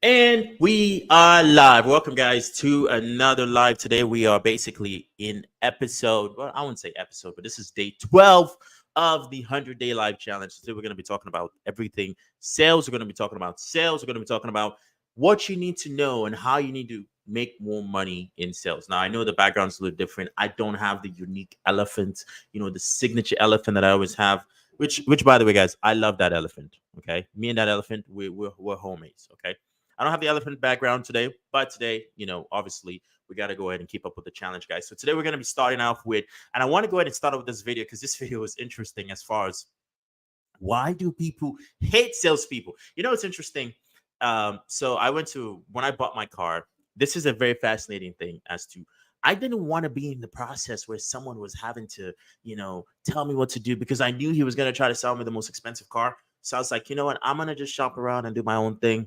And we are live. Welcome, guys, to another live. Today, we are basically in episode, well, I wouldn't say episode, but this is day 12 of the 100-day live challenge. Today, we're going to be talking about everything sales. We're going to be talking about sales. We're going to be talking about what you need to know and how you need to make more money in sales. Now, I know the background's a little different. I don't have the unique elephant, the signature elephant that I always have. Which, by the way, guys, I love that elephant. Okay, me and that elephant, we're homies. Okay, I don't have the elephant background today, but today, obviously, we got to go ahead and keep up with the challenge, guys. So today we're going to be starting off with, and I want to go ahead and start off with this video because this video is interesting as far as why do people hate salespeople? It's interesting. So when I bought my car, this is a very fascinating thing as to I didn't want to be in the process where someone was having to, tell me what to do because I knew he was going to try to sell me the most expensive car. So I was like, you know what? I'm going to just shop around and do my own thing.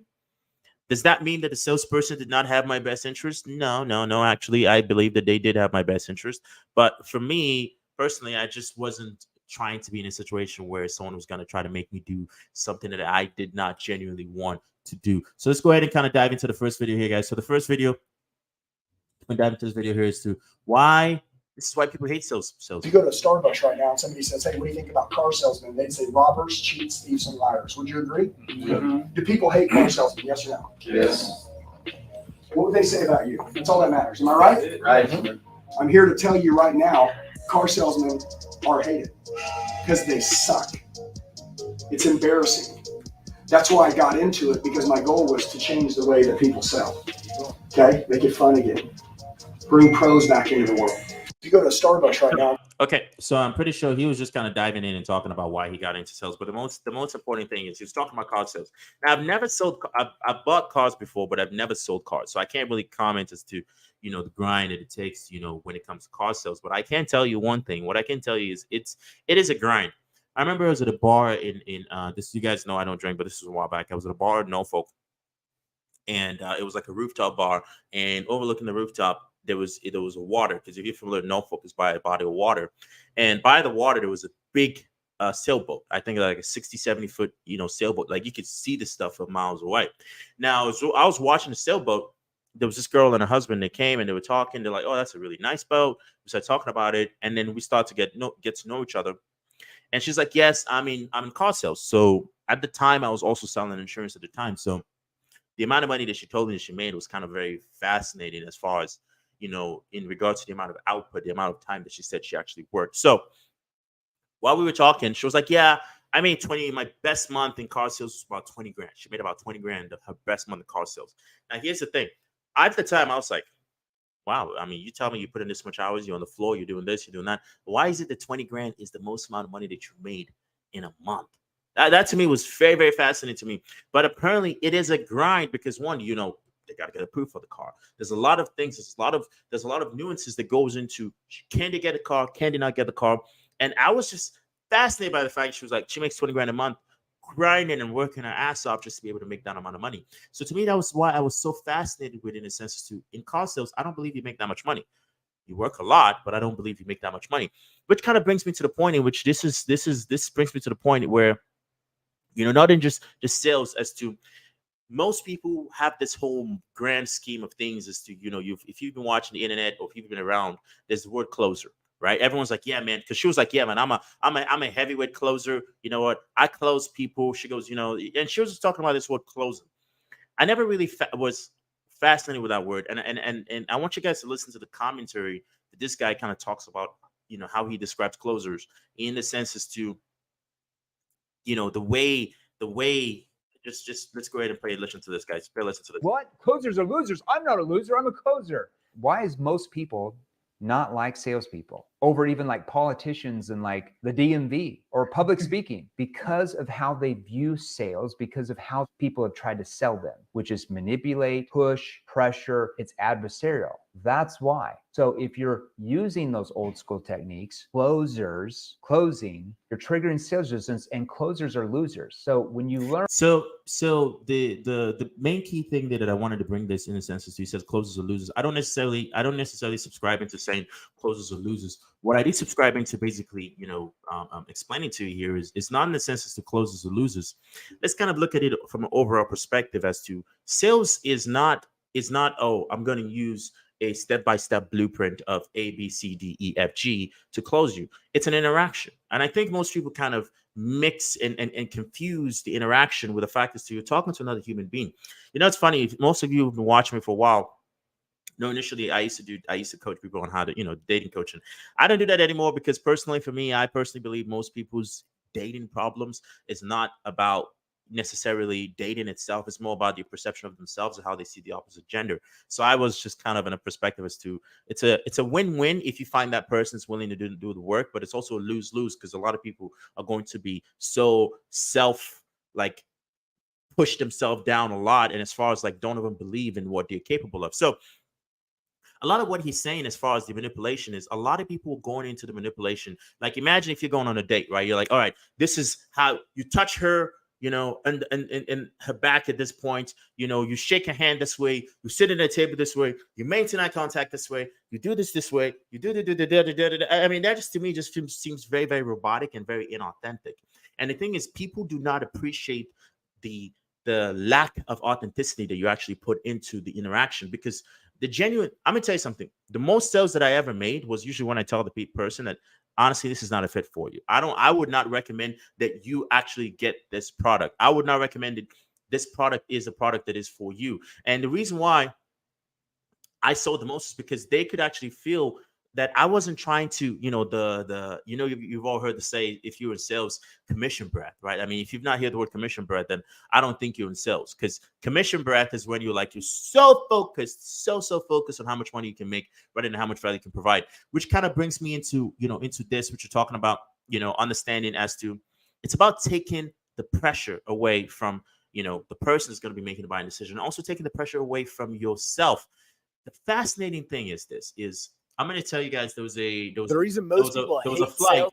Does that mean that the salesperson did not have my best interest? No, no, no. Actually, I believe that they did have my best interest. But for me personally, I just wasn't trying to be in a situation where someone was going to try to make me do something that I did not genuinely want to do. So let's go ahead and kind of dive into the first video here, guys. So the first video, I'm dive into this video here is to why this is why people hate sales. If you go to Starbucks right now and somebody says, "Hey, what do you think about car salesmen?" They'd say robbers, cheats, thieves, and liars. Would you agree? Mm-hmm. Do people hate car salesmen? Yes or no? Yes. What would they say about you? That's all that matters. Am I right? Right. I'm here to tell you right now, car salesmen are hated because they suck. It's embarrassing. That's why I got into it, because my goal was to change the way that people sell. Okay? Make it fun again. Bring pros back into the world. If you go to Starbucks right now. Okay, so I'm pretty sure he was just kind of diving in and talking about why he got into sales. But the most important thing is he was talking about car sales. Now, I've bought cars before, but I've never sold cars, so I can't really comment as to the grind that it takes when it comes to car sales. But I can tell you one thing. What I can tell you is it is a grind. I remember I was at a bar in this. You guys know I don't drink, but this was a while back. I was at a bar in Norfolk, and it was like a rooftop bar, and overlooking the rooftop, there was a water, because if you're familiar, Norfolk is by a body of water, and by the water there was a big sailboat. I think like a 60-70 foot sailboat. Like you could see the stuff from miles away. Now I was watching the sailboat. There was this girl and her husband. They came and they were talking. They're like, "Oh, that's a really nice boat." We started talking about it, and then we start to get to know each other. And she's like, "Yes, I'm in car sales." So at the time, I was also selling insurance at the time. So the amount of money that she told me that she made was kind of very fascinating as far as, in regards to the amount of output, the amount of time that she said she actually worked. So while we were talking, she was like, "Yeah, I made 20. My best month in car sales was about 20 grand. She made about 20 grand of her best month in car sales." Now, here's the thing. At the time, I was like, wow, I mean, you tell me you put in this much hours, you're on the floor, you're doing this, you're doing that. Why is it that 20 grand is the most amount of money that you made in a month? That to me was very, very fascinating to me. But apparently it is a grind because one, they got to get approved for the car. There's a lot of things. There's a lot of nuances that goes into, can they get a car? Can they not get the car? And I was just fascinated by the fact she was like, she makes 20 grand a month, grinding and working her ass off just to be able to make that amount of money. So to me, that was why I was so fascinated with it, in a sense to, in car sales, I don't believe you make that much money. You work a lot, but I don't believe you make that much money. Which kind of brings me to the point in which this brings me to the point where, not in just sales, as to most people have this whole grand scheme of things as to, if you've been watching the internet or if you've been around, there's the word closer. Right? Everyone's like, "Yeah, man," because she was like, "Yeah, man, I'm a heavyweight closer. You know what? I close people." She goes, and she was just talking about this word closing. I never really was fascinated with that word, and I want you guys to listen to the commentary that this guy kind of talks about, how he describes closers, in the sense as to, the way. Just let's go ahead and play. Listen to this, guys. Listen to this. What? Closers are losers. I'm not a loser. I'm a closer. Why is most people not like salespeople over even like politicians and like the DMV or public speaking? Because of how they view sales, because of how people have tried to sell them, which is manipulate, push, pressure. It's adversarial. That's why. So if you're using those old school techniques, closing, you're triggering sales resistance, and closers are losers. So when you learn. So the main key thing that I wanted to bring this in a sense is he says closers are losers. I don't necessarily subscribe into saying closers are losers. what I did subscribing to basically, explaining to you here is not in the sense as to closers or losers. Let's kind of look at it from an overall perspective as to sales is not, oh, I'm going to use a step-by-step blueprint of A, B, C, D, E, F, G to close you. It's an interaction. And I think most people kind of mix and confuse the interaction with the fact that you're talking to another human being. It's funny. Most of you have been watching me for a while. Initially I used to coach people on how to, dating coaching. I don't do that anymore because personally, for me, I personally believe most people's dating problems is not about necessarily dating itself. It's more about the perception of themselves and how they see the opposite gender. So I was just kind of in a perspective as to it's a win-win if you find that person's willing to do the work, but it's also a lose-lose because a lot of people are going to be so like push themselves down a lot, and as far as like don't even believe in what they're capable of. So a lot of what he's saying as far as the manipulation is a lot of people going into the manipulation. Like imagine if you're going on a date, right? You're like, all right, this is how you touch her, and her back at this point, you shake her hand this way, you sit at the table this way, you maintain eye contact this way, you do this way, you do the. I mean, that just to me just seems very, very robotic and very inauthentic. And the thing is, people do not appreciate the lack of authenticity that you actually put into the interaction, because I'm gonna tell you something. The most sales that I ever made was usually when I tell the person that honestly, this is not a fit for you. I would not recommend that you actually get this product. I would not recommend that this product is a product that is for you. And the reason why I sold the most is because they could actually feel that I wasn't trying to, you've all heard the say, if you're in sales, commission breath, right? I mean, if you've not heard the word commission breath, then I don't think you're in sales, because commission breath is when you're so focused, so focused on how much money you can make rather than how much value you can provide, which kind of brings me into this, which you're talking about, understanding as to it's about taking the pressure away from, the person is going to be making the buying decision, and also taking the pressure away from yourself. The fascinating thing is I'm going to tell you guys there was a flight.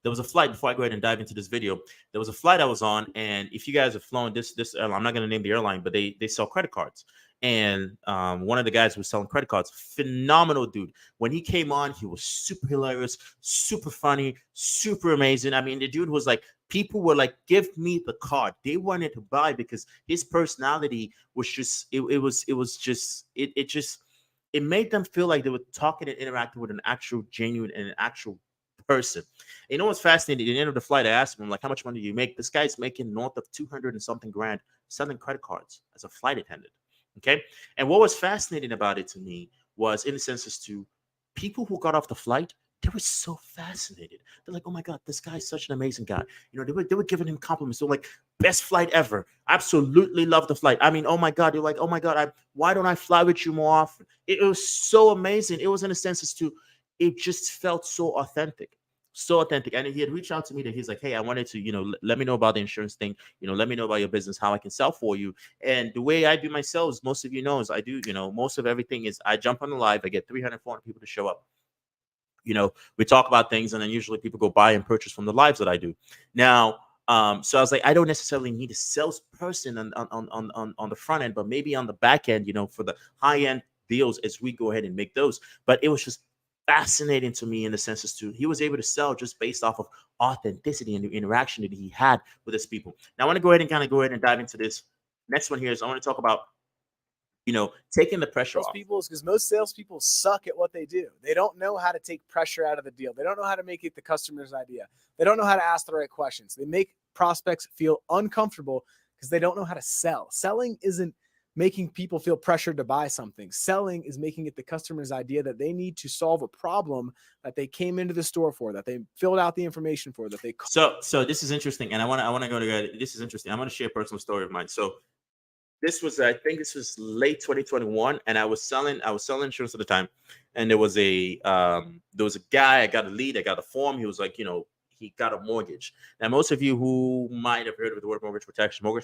There was a flight before I go ahead and dive into this video. There was a flight I was on, and if you guys have flown this airline, I'm not going to name the airline, but they sell credit cards. And one of the guys was selling credit cards. Phenomenal dude. When he came on, he was super hilarious, super funny, super amazing. I mean, the dude was like, people were like, give me the card. They wanted to buy because his personality was just, it made them feel like they were talking and interacting with an actual genuine and an actual person. You know what's fascinating? At the end of the flight, I asked him, like, how much money do you make? This guy's making north of 200 and something grand selling credit cards as a flight attendant. Okay. And what was fascinating about it to me was, in the sense as to people who got off the flight, they were so fascinated. They're like, oh my God, this guy's such an amazing guy. They were giving him compliments. They're like, best flight ever. Absolutely love the flight. I mean, oh my God. They're like, oh my God, why don't I fly with you more often? It was so amazing. It was, in a sense as to, it just felt so authentic. So authentic. And he had reached out to me that he's like, hey, I wanted to, let me know about the insurance thing. Let me know about your business, how I can sell for you. And the way I do my sales, most of you know, is I do, most of everything is I jump on the live. I get 300, 400 people to show up. We talk about things, and then usually people go buy and purchase from the lives that I do. Now, so I was like, I don't necessarily need a salesperson on the front end, but maybe on the back end, for the high end deals as we go ahead and make those. But it was just fascinating to me in the sense as to he was able to sell just based off of authenticity and the interaction that he had with his people. Now, I want to go ahead and dive into this. Next one here is I want to talk about taking the pressure off. People is because most salespeople suck at what they do. They don't know how to take pressure out of the deal. They don't know how to make it the customer's idea. They don't know how to ask the right questions. They make prospects feel uncomfortable because they don't know how to sell. Selling isn't making people feel pressured to buy something. Selling is making it the customer's idea that they need to solve a problem that they came into the store for, that they filled out the information for, that they. So this is interesting, and I want to go to this is interesting. I'm going to share a personal story of mine. So I think this was late 2021, and I was selling insurance at the time, and there was a guy. I got a lead. I got a form. He was like, he got a mortgage. Now, most of you who might have heard of the word mortgage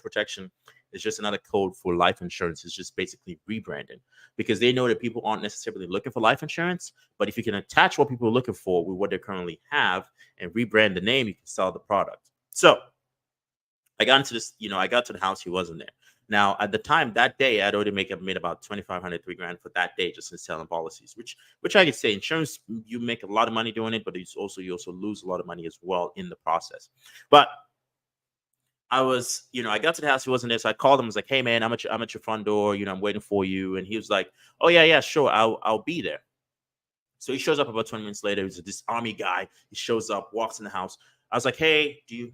protection is just another code for life insurance. It's just basically rebranding, because they know that people aren't necessarily looking for life insurance, but if you can attach what people are looking for with what they currently have and rebrand the name, you can sell the product. So I got into this, I got to the house. He wasn't there. Now, at the time that day, I'd already made about 2,500, 3 grand for that day just in selling policies, which I could say insurance, you make a lot of money doing it, but you also lose a lot of money as well in the process. But I got to the house. He wasn't there, so I called him. I was like, "Hey, man, I'm at your front door. I'm waiting for you." And he was like, "Oh yeah, yeah, sure, I'll be there." So he shows up about 20 minutes later. He's this army guy. He shows up, walks in the house. I was like, "Hey, do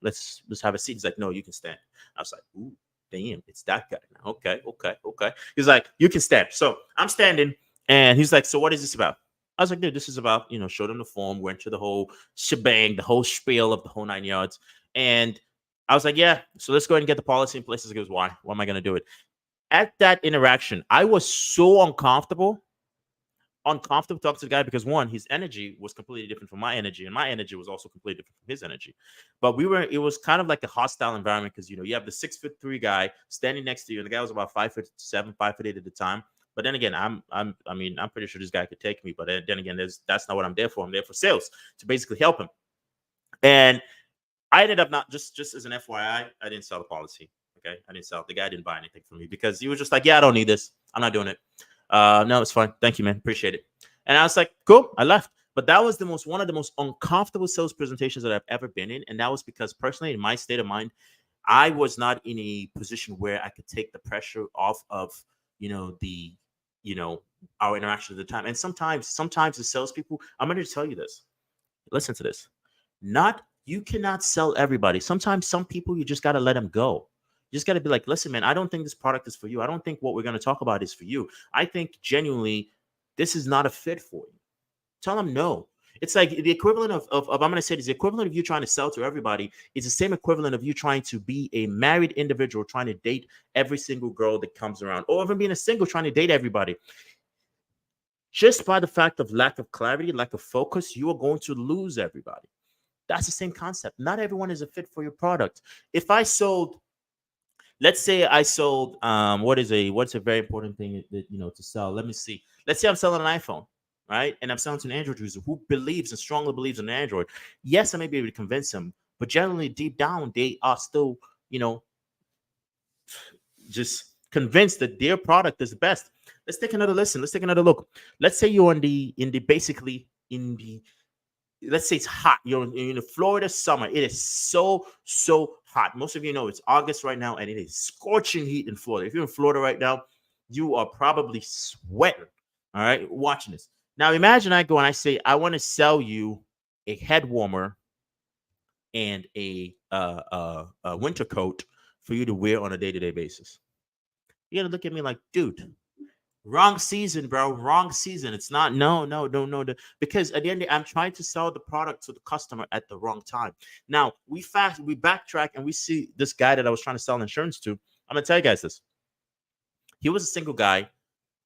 let's have a seat?" He's like, "No, you can stand." I was like, "Ooh, damn, it's that guy now." Okay, okay, okay. He's like, "You can stand." So I'm standing, and he's like, "So what is this about?" I was like, "Dude, this is about, show them the form, went to the whole shebang, the whole spiel of the whole 9 yards." And I was like, "Yeah, so let's go ahead and get the policy in place." He goes, "Why? Why am I going to do it?" At that interaction, I was so uncomfortable talking to the guy because one, his energy was completely different from my energy, and my energy was also completely different from his energy. But it was kind of like a hostile environment because you have the 6'3" guy standing next to you, and the guy was about 5'7", 5'8" at the time. But then again, I'm pretty sure this guy could take me. But then again, that's not what I'm there for. I'm there for sales to basically help him. And I ended up not just as an FYI, I didn't sell the policy. Okay, I didn't sell. The guy didn't buy anything from me because he was just like, "Yeah, I don't need this. I'm not doing it. No, it's fine. Thank you, man. Appreciate it." And I was like, "Cool." I left. But that was one of the most uncomfortable sales presentations that I've ever been in, and that was because personally, in my state of mind, I was not in a position where I could take the pressure off of the our interaction at the time. And sometimes the salespeople, I'm going to tell you this. Listen to this. You cannot sell everybody. Sometimes some people you just got to let them go. You just got to be like, "Listen, man, I don't think this product is for you. I don't think what we're going to talk about is for you. I think genuinely this is not a fit for you." Tell them no. It's like the equivalent of I'm going to say this, the equivalent of you trying to sell to everybody is the same equivalent of you trying to be a married individual trying to date every single girl that comes around, or even being a single trying to date everybody. Just by the fact of lack of clarity, lack of focus, you are going to lose everybody. That's the same concept. Not everyone is a fit for your product. If I sold, let's say I sold, what's a very important thing that to sell? Let me see. Let's say I'm selling an iPhone, right? And I'm selling to an Android user who believes and strongly believes in Android. Yes, I may be able to convince him, but generally deep down, they are still, just convinced that their product is the best. Let's take another listen. Let's take another look. Let's say you're basically in the let's say it's hot. You're in the Florida summer. It is so hot. Most of you know it's August right now, and it is scorching heat in Florida. If you're in Florida right now, you are probably sweating. All right, watching this. Now imagine I go and I say I want to sell you a head warmer and a winter coat for you to wear on a day-to-day basis. You gotta look at me like, "Dude, wrong season, bro. Wrong season. It's not. No, no, no, no. Because at the end, I'm trying to sell the product to the customer at the wrong time." Now we backtrack and we see this guy that I was trying to sell insurance to. I'm gonna tell you guys this. He was a single guy.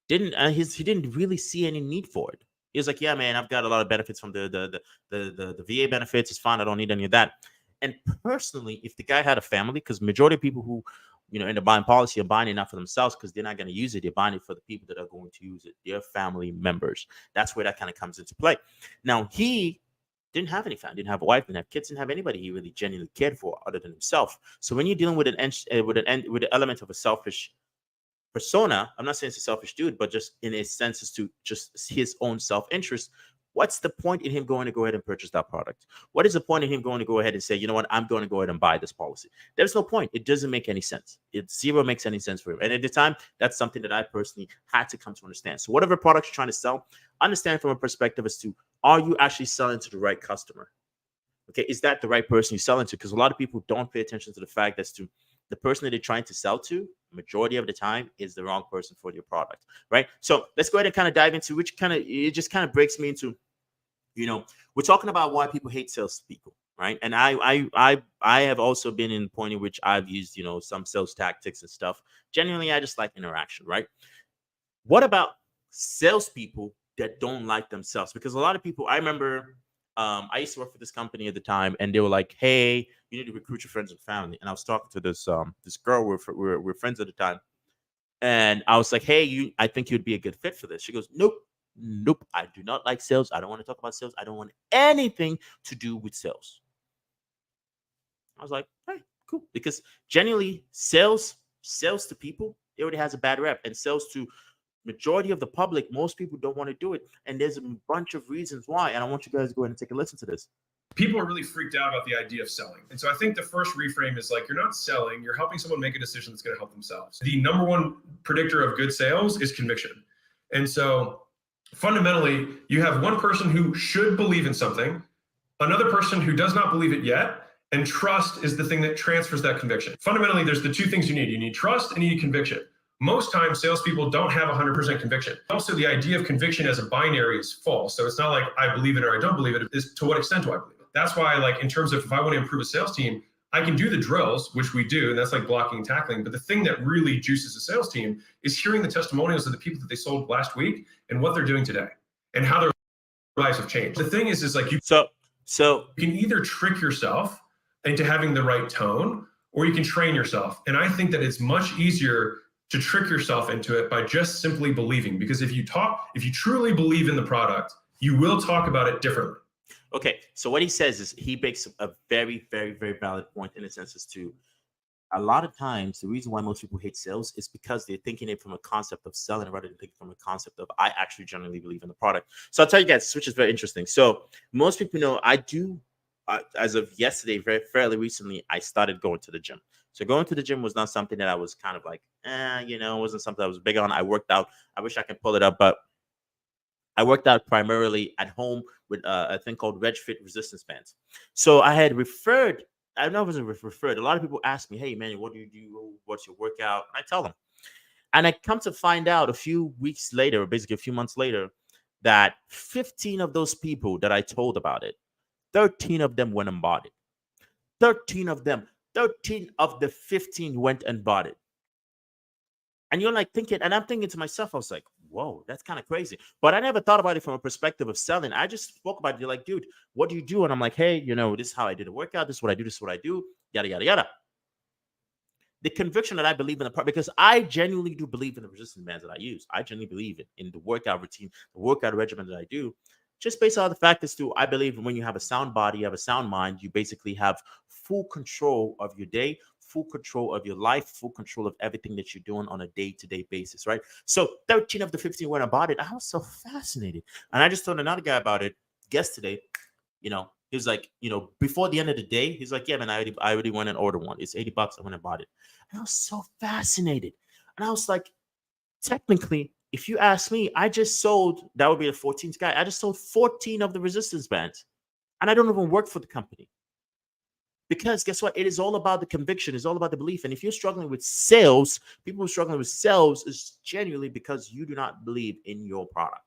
He didn't really see any need for it. He was like, "Yeah, man, I've got a lot of benefits from the VA benefits. It's fine. I don't need any of that." And personally, if the guy had a family, because majority of people who end up buying policy are buying it not for themselves because they're not going to use it. They're buying it for the people that are going to use it, their family members. That's where that kind of comes into play. Now, he didn't have any family, didn't have a wife, didn't have kids, didn't have anybody he really genuinely cared for other than himself. So when you're dealing with with the element of a selfish persona, I'm not saying it's a selfish dude, but just in a sense as to just his own self-interest. What's the point in him going to go ahead and purchase that product? What is the point in him going to go ahead and say, "You know what, I'm going to go ahead and buy this policy"? There's no point. It doesn't make any sense. It zero makes any sense for him. And at the time, that's something that I personally had to come to understand. So whatever product you're trying to sell, understand from a perspective as to, are you actually selling to the right customer? Okay, is that the right person you're selling to? Because a lot of people don't pay attention to the fact as to the person that they're trying to sell to, majority of the time, is the wrong person for your product, right? So let's go ahead and kind of dive into it just kind of breaks me into, we're talking about why people hate salespeople, right? And I have also been in the point in which I've used, some sales tactics and stuff. Genuinely, I just like interaction, right? What about salespeople that don't like themselves? Because a lot of people, I remember, I used to work for this company at the time, and they were like, "Hey, you need to recruit your friends and family." And I was talking to this girl. We're friends at the time, and I was like, "Hey, I think you'd be a good fit for this." She goes, "Nope, nope. I do not like sales. I don't want to talk about sales. I don't want anything to do with sales." I was like, "Hey, cool," because genuinely, sales Sales to people, it already has a bad rep, and sales to majority of the public, most people don't want to do it, and there's a bunch of reasons why. And I want you guys to go ahead and take a listen to this. People are really freaked out about the idea of selling. And so I think the first reframe is like, you're not selling, you're helping someone make a decision that's going to help themselves. The number one predictor of good sales is conviction. And so fundamentally, you have one person who should believe in something, another person who does not believe it yet, and trust is the thing that transfers that conviction. Fundamentally, there's the two things you need. You need trust and you need conviction. Most times, salespeople don't have 100% conviction. Also, the idea of conviction as a binary is false. So it's not like I believe it or I don't believe it. It's to what extent do I believe it? That's why, like, in terms of if I want to improve a sales team, I can do the drills, which we do, and that's like blocking and tackling. But the thing that really juices a sales team is hearing the testimonials of the people that they sold last week and what they're doing today and how their lives have changed. The thing is like you can either trick yourself into having the right tone, or you can train yourself. And I think that it's much easier to trick yourself into it by just simply believing. Because if you truly believe in the product, you will talk about it differently. Okay, so what he says is he makes a very, very, very valid point in a sense as to a lot of times the reason why most people hate sales is because they're thinking it from a concept of selling rather than thinking from a concept of I actually genuinely believe in the product. So I'll tell you guys, which is very interesting. So most people know I do, as of yesterday, fairly recently, I started going to the gym. So going to the gym was not something that I was kind of like, it wasn't something I was big on. I worked out. I wish I could pull it up, but I worked out primarily at home with a thing called RegFit resistance bands. So I had referred, I know it wasn't referred. A lot of people ask me, hey, man, what do you do? What's your workout? I tell them. And I come to find out a few weeks later, basically a few months later, that 15 of those people that I told about it, 13 of them went and bought it. 13 of the 15 went and bought it. And you're like thinking, and I'm thinking to myself, I was like, whoa, that's kind of crazy. But I never thought about it from a perspective of selling. I just spoke about it. You're like, dude, what do you do? And I'm like, hey, this is how I did a workout. This is what I do. This is what I do. Yada, yada, yada. The conviction that I believe in the product, because I genuinely do believe in the resistance bands that I use. I genuinely believe in the workout routine, the workout regimen that I do. Just based on the fact is I believe when you have a sound body, you have a sound mind, you basically have full control of your day, full control of your life, full control of everything that you're doing on a day-to-day basis, right? So 13 of the 15 when I bought it, I was so fascinated. And I just told another guy about it yesterday. He was like, before the end of the day, he's like, yeah, man, I already went and ordered one. It's $80. I went and bought it. And I was so fascinated. And I was like, technically, if you ask me, I just sold, that would be the 14th guy. I just sold 14 of the resistance bands. And I don't even work for the company. Because guess what? It is all about the conviction. It's all about the belief. And if you're struggling with sales, people who are struggling with sales is genuinely because you do not believe in your product.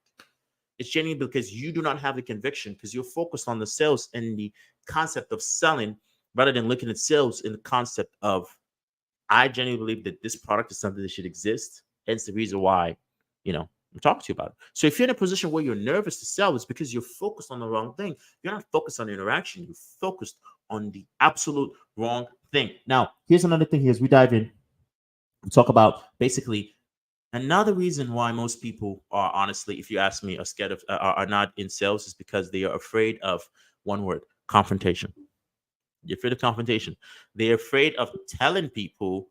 It's genuinely because you do not have the conviction because you're focused on the sales and the concept of selling rather than looking at sales in the concept of, I genuinely believe that this product is something that should exist. Hence the reason why, I'm talking to you about it. So if you're in a position where you're nervous to sell, it's because you're focused on the wrong thing. You're not focused on the interaction. You're focused on the absolute wrong thing. Now, here's another thing here as we dive in and talk about basically another reason why most people are, honestly, if you ask me, are scared of, are not in sales is because they are afraid of one word, confrontation. They're afraid of confrontation. They're afraid of telling people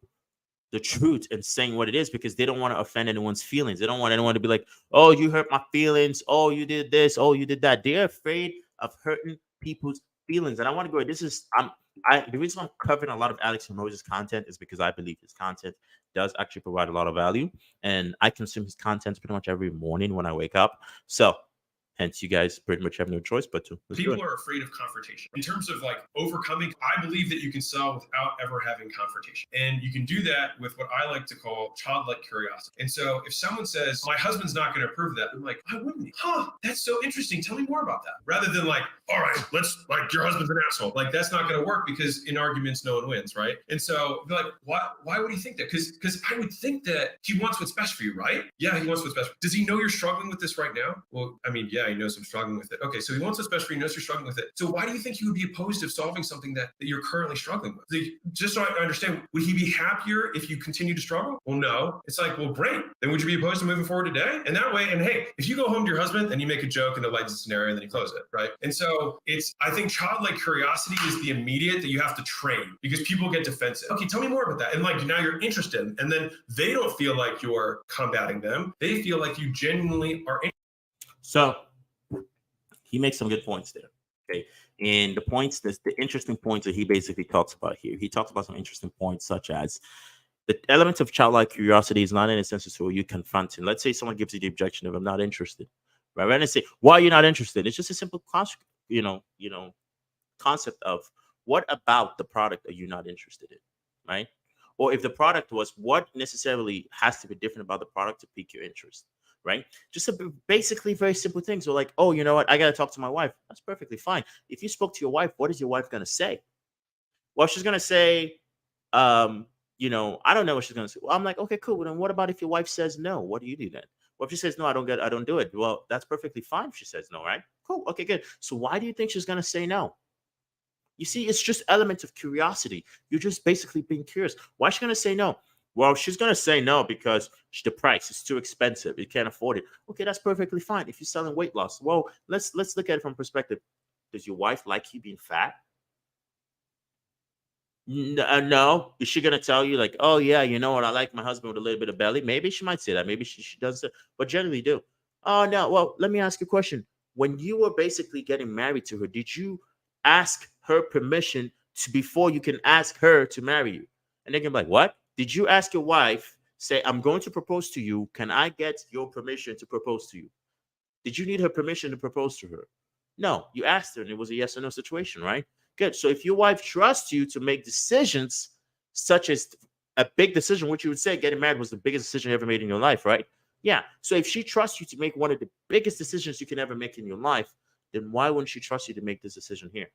the truth and saying what it is because they don't want to offend anyone's feelings. They don't want anyone to be like, oh, you hurt my feelings. Oh, you did this. Oh, you did that. They're afraid of hurting people's feelings. And I want to go, the reason I'm covering a lot of Alex Hormozi's content is because I believe his content does actually provide a lot of value. And I consume his content pretty much every morning when I wake up. So hence, you guys pretty much have no choice but to. People are afraid of confrontation. In terms of like overcoming, I believe that you can sell without ever having confrontation. And you can do that with what I like to call childlike curiosity. And so if someone says, my husband's not going to approve of that, I'm like, why wouldn't he? Huh, that's so interesting. Tell me more about that. Rather than like, all right, your husband's an asshole. Like, that's not going to work because in arguments, no one wins, right? And so like, why would he think that? Because I would think that he wants what's best for you, right? Yeah, he wants what's best. Does he know you're struggling with this right now? Well, I mean, yeah, he knows I'm struggling with it. Okay, so he wants what's best for you, he knows you're struggling with it. So why do you think he would be opposed to solving something that you're currently struggling with? Like, just so I understand, would he be happier if you continue to struggle? Well, no. It's like, well, great. Then would you be opposed to moving forward today? And that way, and hey, if you go home to your husband and you make a joke and the lights a scenario and then you close it, right? And so I think childlike curiosity is the immediate that you have to train, because people get defensive. Okay, tell me more about that. And like, now you're interested, and then they don't feel like you're combating them. They feel like you genuinely are. So he makes some good points there. Okay. And the interesting points that he basically talks about here, he talks about some interesting points, such as the element of childlike curiosity is not in a sense where you confront him. Let's say someone gives you the objection of, I'm not interested. Right? Rather than say, why are you not interested? It's just a simple concept of, what about the product are you not interested in? Right? Or if the product was, what necessarily has to be different about the product to pique your interest? Right? Just basically very simple things. So like, oh, you know what? I got to talk to my wife. That's perfectly fine. If you spoke to your wife, what is your wife going to say? Well, she's going to say, I don't know what she's going to say. Well, I'm like, okay, cool. Well, then what about if your wife says no? What do you do then? Well, if she says no, I don't do it. Well, that's perfectly fine if she says no, right? Cool. Okay, good. So why do you think she's going to say no? You see, it's just elements of curiosity. You're just basically being curious. Why is she going to say no? Well, she's going to say no because the price is too expensive. You can't afford it. Okay, that's perfectly fine. If you're selling weight loss, well, let's look at it from perspective. Does your wife like you being fat? No. Is she going to tell you like, oh, yeah, you know what? I like my husband with a little bit of belly. Maybe she might say that. Maybe she does it, but generally do. Oh, no. Well, let me ask you a question. When you were basically getting married to her, did you ask her permission before you can ask her to marry you? And they can be like, what? Did you ask your wife, say, I'm going to propose to you. Can I get your permission to propose to you? Did you need her permission to propose to her? No, you asked her and it was a yes or no situation, right? Good. So if your wife trusts you to make decisions such as a big decision, which you would say getting married was the biggest decision you ever made in your life, right? Yeah. So if she trusts you to make one of the biggest decisions you can ever make in your life, then why wouldn't she trust you to make this decision here?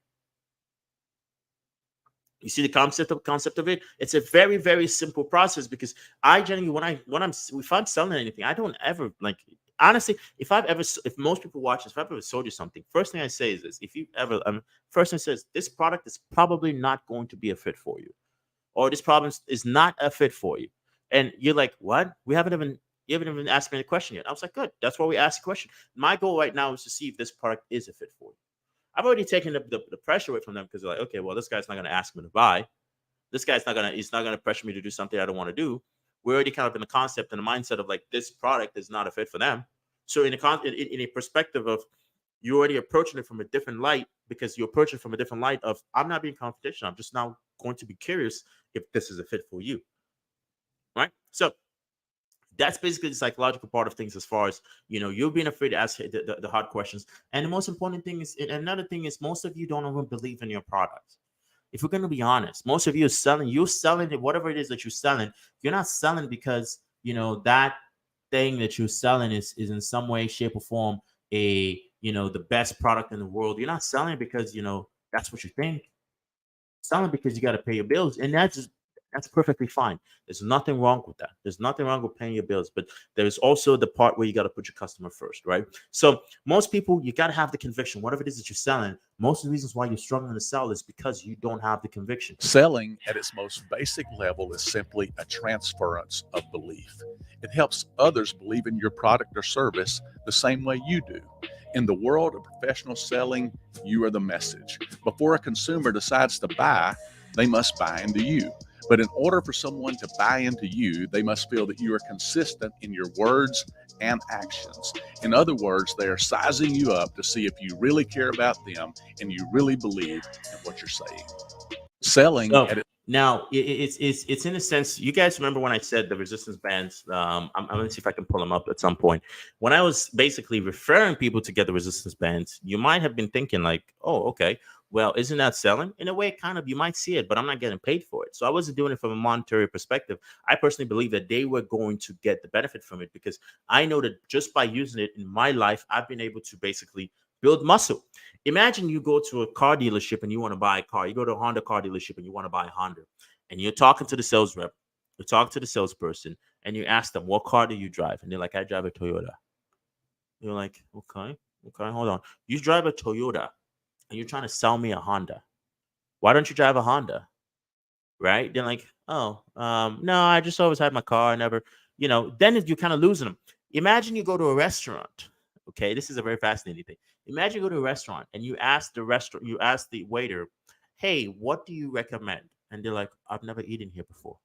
You see the concept of it? It's a very, very simple process, because I generally, if I'm selling anything, I don't ever like, honestly, if most people watch this, if I've ever sold you something, first thing I say is this: if you ever, first thing says, this product is probably not going to be a fit for you, or this problem is not a fit for you. And you're like, what? You haven't even asked me the question yet. I was like, good. That's why we asked the question. My goal right now is to see if this product is a fit for you. I've already taken the pressure away from them, because they're like, okay, well, this guy's not going to ask me to buy. This guy's he's not going to pressure me to do something I don't want to do. We're already kind of in the concept and the mindset of like, this product is not a fit for them. So in a perspective of, you're already approaching it from a different light, because you approach it from a different light of, I'm not being confrontational. I'm just now going to be curious if this is a fit for you. Right? So that's basically the psychological part of things, as far as, you're being afraid to ask the hard questions. And the most important thing is, another thing is, most of you don't even believe in your product. If we're going to be honest, most of you you're selling it, whatever it is that you're selling. You're not selling because, that thing that you're selling is in some way, shape, or form the best product in the world. You're not selling because, that's what you think. Selling because you got to pay your bills. And that's perfectly fine. There's nothing wrong with that. There's nothing wrong with paying your bills, but there's also the part where you got to put your customer first, right? So most people, you got to have the conviction. Whatever it is that you're selling, most of the reasons why you're struggling to sell is because you don't have the conviction. Selling at its most basic level is simply a transference of belief. It helps others believe in your product or service the same way you do. In the world of professional selling, you are the message. Before a consumer decides to buy, they must buy into you. But in order for someone to buy into you, they must feel that you are consistent in your words and actions. In other words, they are sizing you up to see if you really care about them and you really believe in what you're saying. Selling now it's in a sense, you guys remember when I said the resistance bands? I'm going to see if I can pull them up at some point. When I was basically referring people to get the resistance bands, you might have been thinking like, oh, okay, well, isn't that selling? In a way, kind of, you might see it, but I'm not getting paid for it. So I wasn't doing it from a monetary perspective. I personally believe that they were going to get the benefit from it, because I know that just by using it in my life, I've been able to basically build muscle. Imagine you go to a car dealership and you want to buy a car. You go to a Honda car dealership and you want to buy a Honda, and you're talking to the sales rep, you're talking to the salesperson, and you ask them, what car do you drive? And they're like, I drive a Toyota. You're like, okay, Okay, hold on. You drive a Toyota and you're trying to sell me a Honda. Why don't you drive a Honda? Right? They're like, oh, no, I just always had my car. I never, then you're kind of losing them. Imagine you go to a restaurant. Okay, this is a very fascinating thing. Imagine you go to a restaurant and you ask the waiter, hey, what do you recommend? And they're like, I've never eaten here before.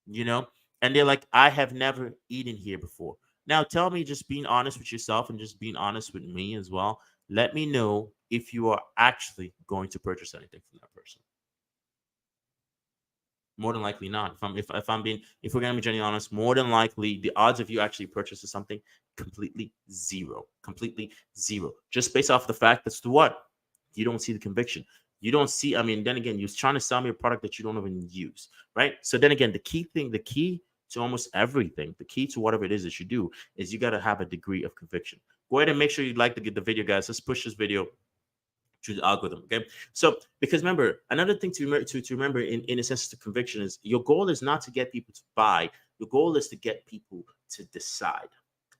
You know, and they're like, I have never eaten here before. Now, tell me, just being honest with yourself and just being honest with me as well. Let me know if you are actually going to purchase anything from that person. More than likely not. If we're gonna be genuinely honest, more than likely the odds of you actually purchasing something completely zero. Just based off the fact that's to what you don't see the conviction. You don't see. I mean, then again, you're trying to sell me a product that you don't even use, right? So then again, the key to almost everything, the key to whatever it is that you do, is you got to have a degree of conviction. Go ahead and make sure you like to get the video, guys. Let's push this video to the algorithm. Okay. So because remember, another thing to remember in a sense of conviction is your goal is not to get people to buy. Your goal is to get people to decide.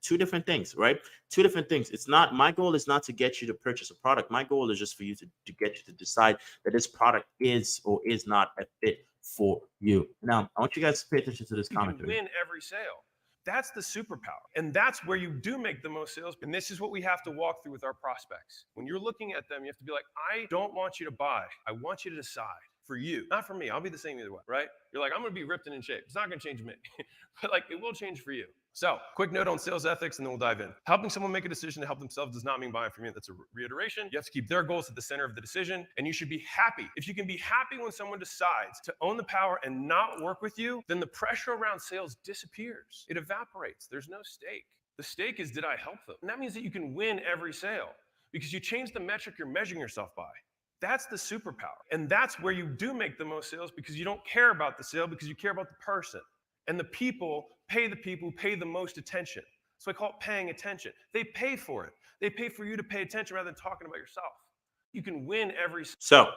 Two different things, right? Two different things. It's not, my goal is not to get you to purchase a product. My goal is just for you to get you to decide that this product is or is not a fit for you. Now, I want you guys to pay attention to this comment. You can win every sale. That's the superpower. And that's where you do make the most sales. And this is what we have to walk through with our prospects. When you're looking at them, you have to be like, I don't want you to buy. I want you to decide for you, not for me. I'll be the same either way, right? You're like, I'm going to be ripped and in shape. It's not going to change me, but like it will change for you. So quick note on sales ethics, and then we'll dive in. Helping someone make a decision to help themselves does not mean buying from you. That's a reiteration. You have to keep their goals at the center of the decision, and you should be happy. If you can be happy when someone decides to own the power and not work with you, then the pressure around sales disappears. It evaporates. There's no stake. The stake is, did I help them? And that means that you can win every sale because you change the metric you're measuring yourself by. That's the superpower. And that's where you do make the most sales, because you don't care about the sale, because you care about the person. And the people pay the most attention. So I call it paying attention. They pay for it. They pay for you to pay attention rather than talking about yourself. You can win every. So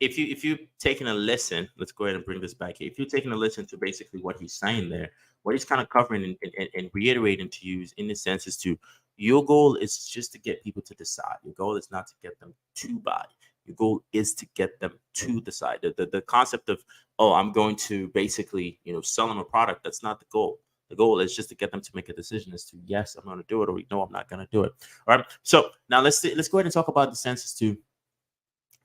if you've taken a listen, let's go ahead and bring this back here. If you're taking a listen to basically what he's saying there, what he's kind of covering and reiterating to you in the sense is to, your goal is just to get people to decide. Your goal is not to get them to buy. Your goal is to get them to decide. The concept of, oh, I'm going to basically, sell them a product. That's not the goal. The goal is just to get them to make a decision as to, yes, I'm going to do it, or no, I'm not going to do it. All right. So now let's go ahead and talk about the sense as to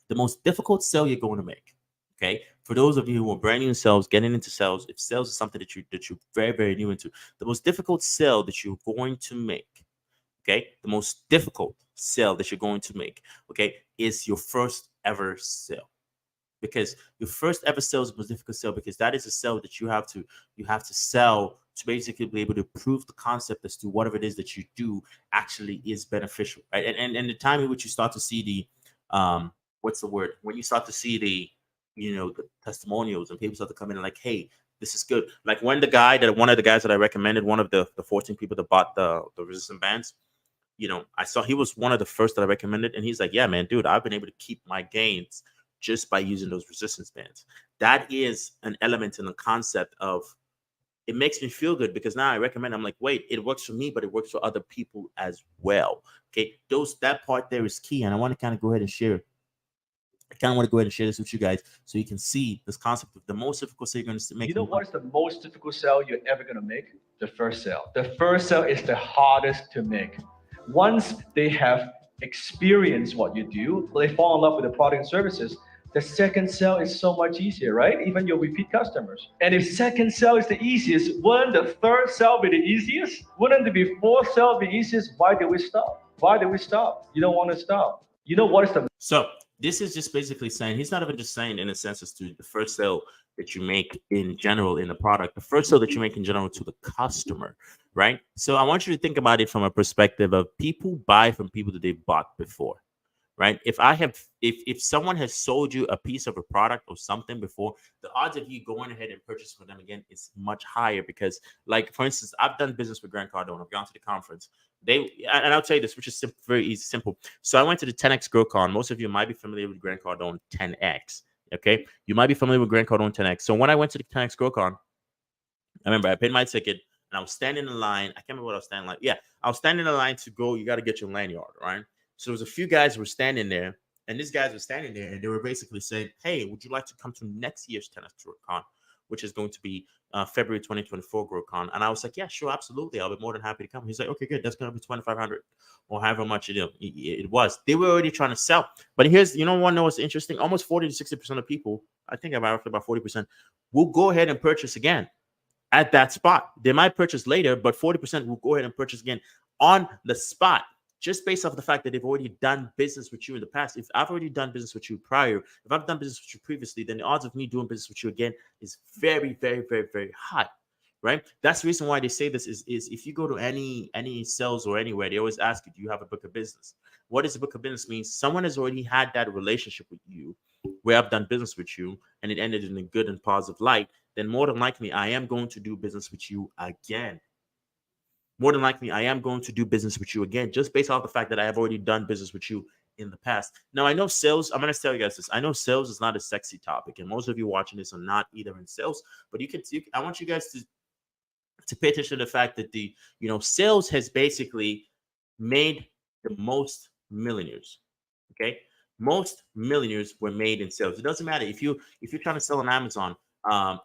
the most difficult sale you're going to make. Okay. For those of you who are brand new in sales, getting into sales, if sales is something that you're very, very new into, the most difficult sale that you're going to make, okay, the most difficult sale that you're going to make, okay, is your first ever sale. Because your first ever sale is the most difficult sale, because that is a sale that you have to sell to basically be able to prove the concept as to whatever it is that you do actually is beneficial, right? And the time in which you start to see the what's the word? When you start to see the the testimonials and people start to come in and like, hey, this is good. Like when one of the guys that I recommended, one of the 14 people that bought the resistant bands, I saw he was one of the first that I recommended. And he's like, yeah, man, dude, I've been able to keep my gains just by using those resistance bands. That is an element in the concept of, it makes me feel good because now I recommend, I'm like, wait, it works for me, but it works for other people as well. Okay. That part there is key. And I want to kind of go ahead and share. I kind of want to go ahead and share this with you guys so you can see this concept of the most difficult sale you're going to make. You know what is the most difficult sale you're ever going to make? The first sale. The first sale is the hardest to make. Once they have experienced what you do, they fall in love with the product and services, the second sale is so much easier, right? Even your repeat customers. And if second sale is the easiest, wouldn't the third sale be the easiest? Wouldn't the fourth sale be easiest? Why did we stop? Why did we stop? You don't want to stop. You know what is the... So this is just basically saying, he's not even just saying in a sense as to the first sale that you make in general in the product, the first sale that you make in general to the customer, right? So I want you to think about it from a perspective of people buy from people that they've bought before, right? If someone has sold you a piece of a product or something before, the odds of you going ahead and purchase from them again is much higher because, like, for instance, I've done business with Grant Cardone. I've gone to the conference. And I'll tell you this, which is very easy, simple. So I went to the 10X Girl Con. Most of you might be familiar with Grant Cardone 10X. Okay, you might be familiar with Grant Cardone 10X. So when I went to the 10X Girl Con, I remember I paid my ticket. and I was standing in line. I can't remember what I was standing like. Yeah, I was standing in line to go. You got to get your lanyard, right? So there was a few guys who were standing there, and these guys were standing there, and they were basically saying, "Hey, would you like to come to next year's Tennis Tour Con, which is going to be February 2024 GrowCon?" And I was like, "Yeah, sure, absolutely. I'll be more than happy to come." He's like, "Okay, good. That's gonna be 2,500 or however much it was." They were already trying to sell. But here's, want to know what's interesting? Almost 40 to 60% of people, I think about 40%, will go ahead and purchase again at that spot. They might purchase later, but 40% will go ahead and purchase again on the spot, just based off the fact that they've already done business with you in the past. If I've already done business with you prior, if I've done business with you previously, then the odds of me doing business with you again is very, very, very, very high, right? That's the reason why they say this is if you go to any sales or anywhere, they always ask you, do you have a book of business? What does a book of business mean? Someone has already had that relationship with you where I've done business with you and it ended in a good and positive light. Then more than likely, I am going to do business with you again. More than likely, I am going to do business with you again, just based off the fact that I have already done business with you in the past. Now, I know sales, I'm going to tell you guys this. I know sales is not a sexy topic, and most of you watching this are not either in sales, but I want you guys to pay attention to the fact that sales has basically made the most millionaires. Okay. Most millionaires were made in sales. It doesn't matter if you're trying to sell on Amazon.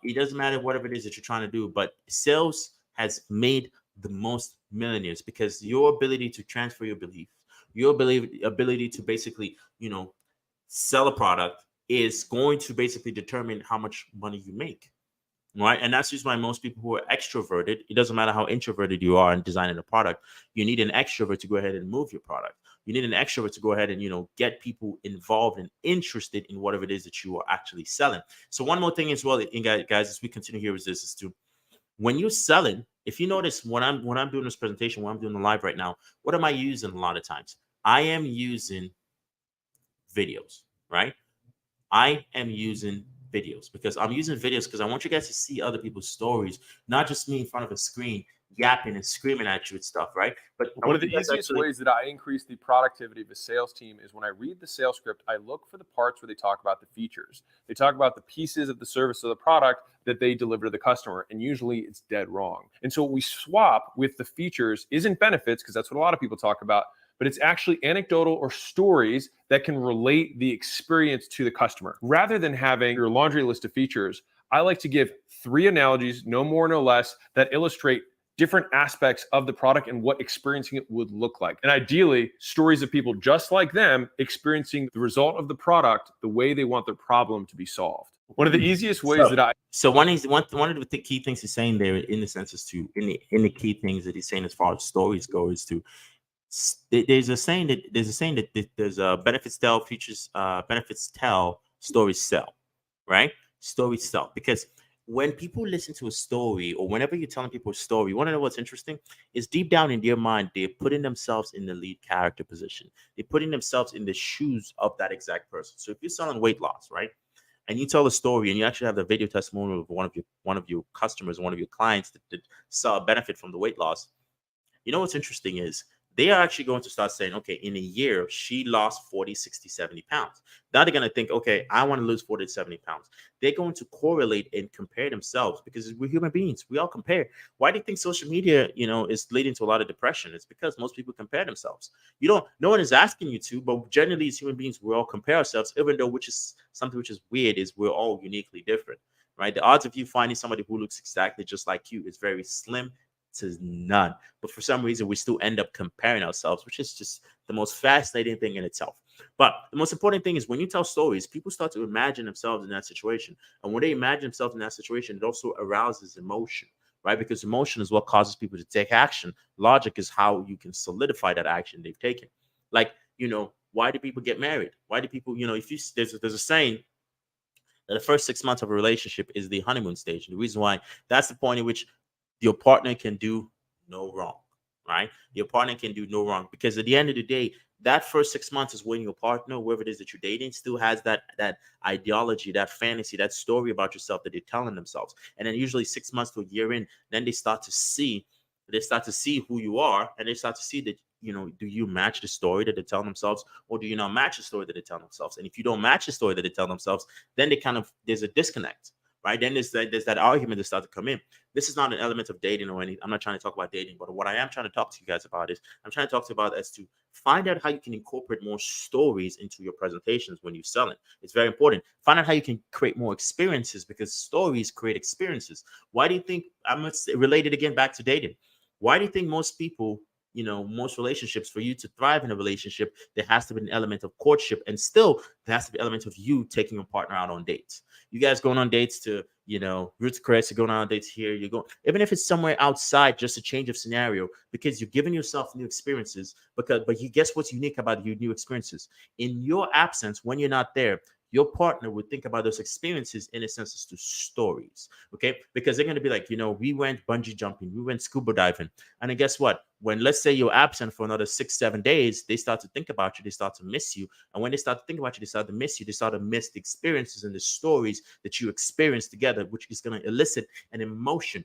It doesn't matter whatever it is that you're trying to do, but sales has made the most millionaires because your ability to transfer your belief, your ability to basically, sell a product is going to basically determine how much money you make. Right. And that's just why most people who are extroverted, it doesn't matter how introverted you are in designing a product, you need an extrovert to go ahead and move your product. You need an extrovert to go ahead and, get people involved and interested in whatever it is that you are actually selling. So one more thing as well, guys, as we continue here is this, is to, when you're selling, if you notice when I'm doing this presentation, when I'm doing the live right now, what am I using a lot of times? I am using videos, right? I am using videos because I want you guys to see other people's stories, not just me in front of a screen yapping and screaming at you and stuff, right? But one of the easiest ways that I increase the productivity of a sales team is when I read the sales script, I look for the parts where they talk about the features. They talk about the pieces of the service or the product that they deliver to the customer, and usually it's dead wrong. And so what we swap with the features isn't benefits, because that's what a lot of people talk about, but it's actually anecdotal or stories that can relate the experience to the customer. Rather than having your laundry list of features, I like to give 3 analogies, no more, no less, that illustrate different aspects of the product and what experiencing it would look like. And ideally, stories of people just like them experiencing the result of the product the way they want their problem to be solved. One of the easiest ways one of the key things he's saying there, in the sense, is to in the key things that he's saying as far as stories go, is to, there's a saying that there's benefits tell, features, benefits tell, stories sell, right? Stories sell, because when people listen to a story, or whenever you're telling people a story, you want to know what's interesting is deep down in their mind, they're putting themselves in the lead character position. They're putting themselves in the shoes of that exact person. So if you're selling weight loss, right, and you tell a story, and you actually have the video testimonial of one of your customers, one of your clients that saw a benefit from the weight loss, what's interesting is they are actually going to start saying, okay, in a year, she lost 40, 60, 70 pounds. Now they're going to think, okay, I want to lose 40 to 70 pounds. They're going to correlate and compare themselves, because we're human beings. We all compare. Why do you think social media, is leading to a lot of depression? It's because most people compare themselves. No one is asking you to, but generally as human beings, we all compare ourselves, even though, which is something which is weird, is we're all uniquely different, right? The odds of you finding somebody who looks exactly just like you is very slim to none. But for some reason, we still end up comparing ourselves, which is just the most fascinating thing in itself. But the most important thing is, when you tell stories, people start to imagine themselves in that situation. And when they imagine themselves in that situation, it also arouses emotion, right? Because emotion is what causes people to take action. Logic is how you can solidify that action they've taken. Like, why do people get married? Why do people, there's a saying that the first 6 months of a relationship is the honeymoon stage. And the reason why, that's the point in which your partner can do no wrong, right? Your partner can do no wrong, because at the end of the day, that first 6 months is when your partner, whoever it is that you're dating, still has that ideology, that fantasy, that story about yourself that they're telling themselves. And then usually 6 months to a year in, then they start to see who you are, and they start to see that, do you match the story that they tell themselves, or do you not match the story that they tell themselves? And if you don't match the story that they tell themselves, then there's a disconnect. right? Then there's that argument that starts to come in. This is not an element of dating or anything. I'm not trying to talk about dating, but what I am trying to talk to you guys about is I'm trying to talk to you about as to find out how you can incorporate more stories into your presentations when you're selling. It's very important. Find out how you can create more experiences, because stories create experiences. Why do you think, I'm going to relate it again back to dating. Why do you think most people, most relationships, for you to thrive in a relationship, there has to be an element of courtship, and still there has to be an element of you taking your partner out on dates. You guys going on dates to, Ruth Chris, you're going on dates here, you go, even if it's somewhere outside, just a change of scenario, because you're giving yourself new experiences. But you guess what's unique about your new experiences? In your absence, when you're not there, your partner would think about those experiences in a sense as to stories, okay? Because they're going to be like, we went bungee jumping, we went scuba diving. And then guess what? When, let's say, you're absent for another 6-7 days, they start to think about you, they start to miss you. And when they start to think about you, they start to miss you, they start to miss the experiences and the stories that you experienced together, which is going to elicit an emotion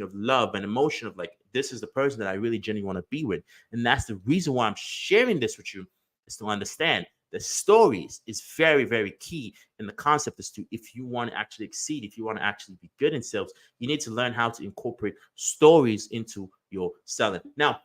of love, an emotion of like, this is the person that I really genuinely want to be with. And that's the reason why I'm sharing this with you, is to understand the stories is very, very key in the concept as to, if you want to actually exceed, if you want to actually be good in sales, you need to learn how to incorporate stories into your selling. Now,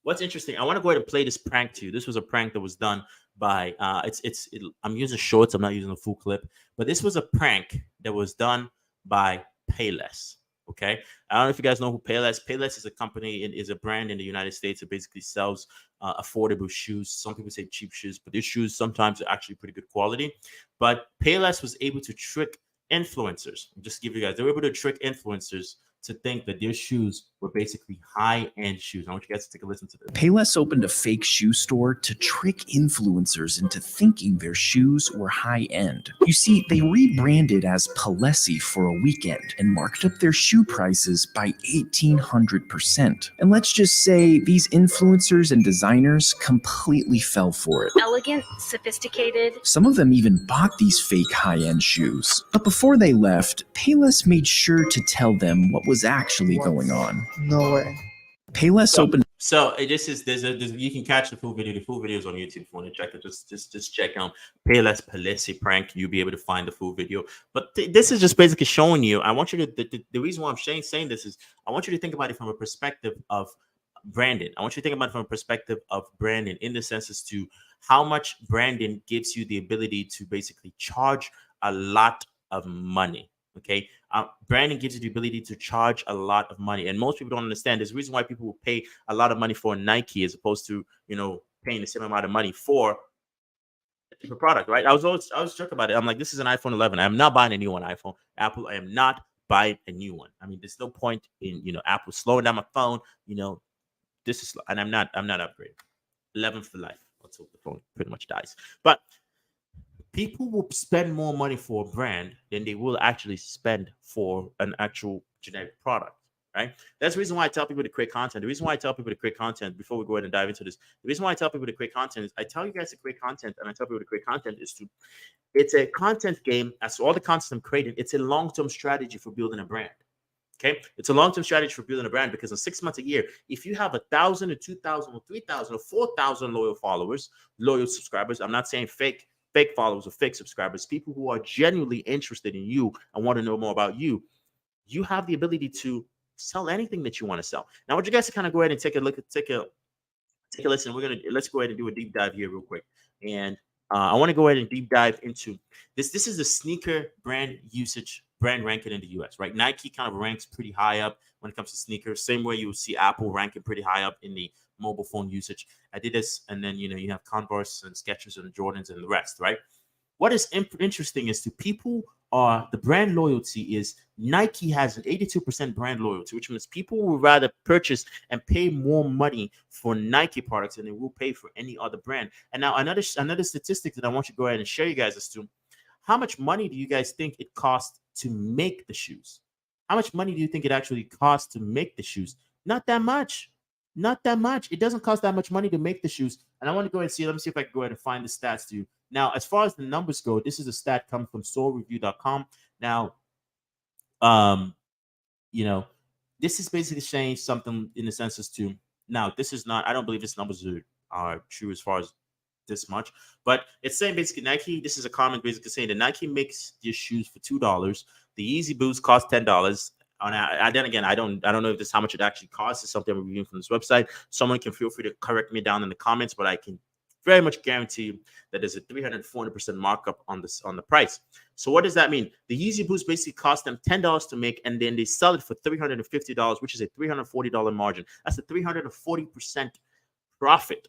what's interesting, I want to go ahead and play this prank to you. This was a prank that was done by, I'm using shorts, I'm not using a full clip, but this was a prank that was done by Payless. Okay, I don't know if you guys know who Payless. Payless is a company and is a brand in the United States that basically sells affordable shoes. Some people say cheap shoes, but these shoes sometimes are actually pretty good quality. But Payless was able to trick influencers. Just to give you guys, they were able to trick influencers to think that their shoes were basically high-end shoes. I want you guys to take a listen to this. Payless opened a fake shoe store to trick influencers into thinking their shoes were high-end. You see, they rebranded as Palessi for a weekend and marked up their shoe prices by 1,800%. And let's just say these influencers and designers completely fell for it. Elegant, sophisticated. Some of them even bought these fake high-end shoes. But before they left, Payless made sure to tell them what was actually going on. No way. Payless opened. So this is you can catch the full video. The full video is on YouTube if you want to check it. Just check out Payless Palessi prank. You'll be able to find the full video. But this is just basically showing you. I want you to the reason why I'm saying this is I want you to think about it from a perspective of branding. I want you to think about it from a perspective of branding, in the sense as to how much branding gives you the ability to basically charge a lot of money. Okay, branding gives you the ability to charge a lot of money, and most people don't understand. There's a reason why people will pay a lot of money for Nike as opposed to paying the same amount of money for a product, right? I was joking about it. I'm like, this is an iPhone 11. I'm not buying a new one. iPhone, Apple. I am not buying a new one. I mean, there's no point in Apple slowing down my phone. This is, and I'm not upgrading. 11 for life until the phone pretty much dies. But people will spend more money for a brand than they will actually spend for an actual generic product, right? That's the reason why I tell people to create content. The reason why I tell people to create content, before we go ahead and dive into this, the reason why I tell people to create content is I tell you guys to create content, and I tell people to create content it's a content game. As all the content I'm creating, it's a long-term strategy for building a brand. Okay, it's a long-term strategy for building a brand, because in 6 months, a year, if you have 1,000 or 2,000 or 3,000 or 4,000 loyal followers, loyal subscribers, I'm not saying fake followers or fake subscribers, people who are genuinely interested in you and want to know more about you, you have the ability to sell anything that you want to sell. Now, I want you guys to kind of go ahead and take a listen. Let's go ahead and do a deep dive here real quick. And I want to go ahead and deep dive into this. This is the sneaker brand ranking in the US, right? Nike kind of ranks pretty high up when it comes to sneakers. Same way you will see Apple ranking pretty high up in the mobile phone usage. Adidas, and then you have Converse and Skechers and Jordans and the rest, right? What is interesting is the brand loyalty is Nike has an 82% brand loyalty, which means people will rather purchase and pay more money for Nike products than they will pay for any other brand. And now another statistic that I want you to go ahead and share you guys is to how much money do you guys think it costs to make the shoes? How much money do you think it actually costs to make the shoes? Not that much. Not that much. It doesn't cost that much money to make the shoes. And I want to go ahead and see. Let me see if I can go ahead and find the stats to you. Now, as far as the numbers go, this is a stat coming from StoreReview.com. Now, this is basically saying something in the sense as to, now, this is not, I don't believe these numbers are true as far as this much, but it's saying basically Nike. This is a comment basically saying that Nike makes your shoes for $2. The Easy Boost cost $10. Then again, I don't know if this is how much it actually costs. It's something I'm reviewing from this website. Someone can feel free to correct me down in the comments, but I can very much guarantee you that there's a 300-400% markup on the price. So what does that mean? The Yeezy Boost basically cost them $10 to make, and then they sell it for $350, which is a $340 margin. That's a 340% profit.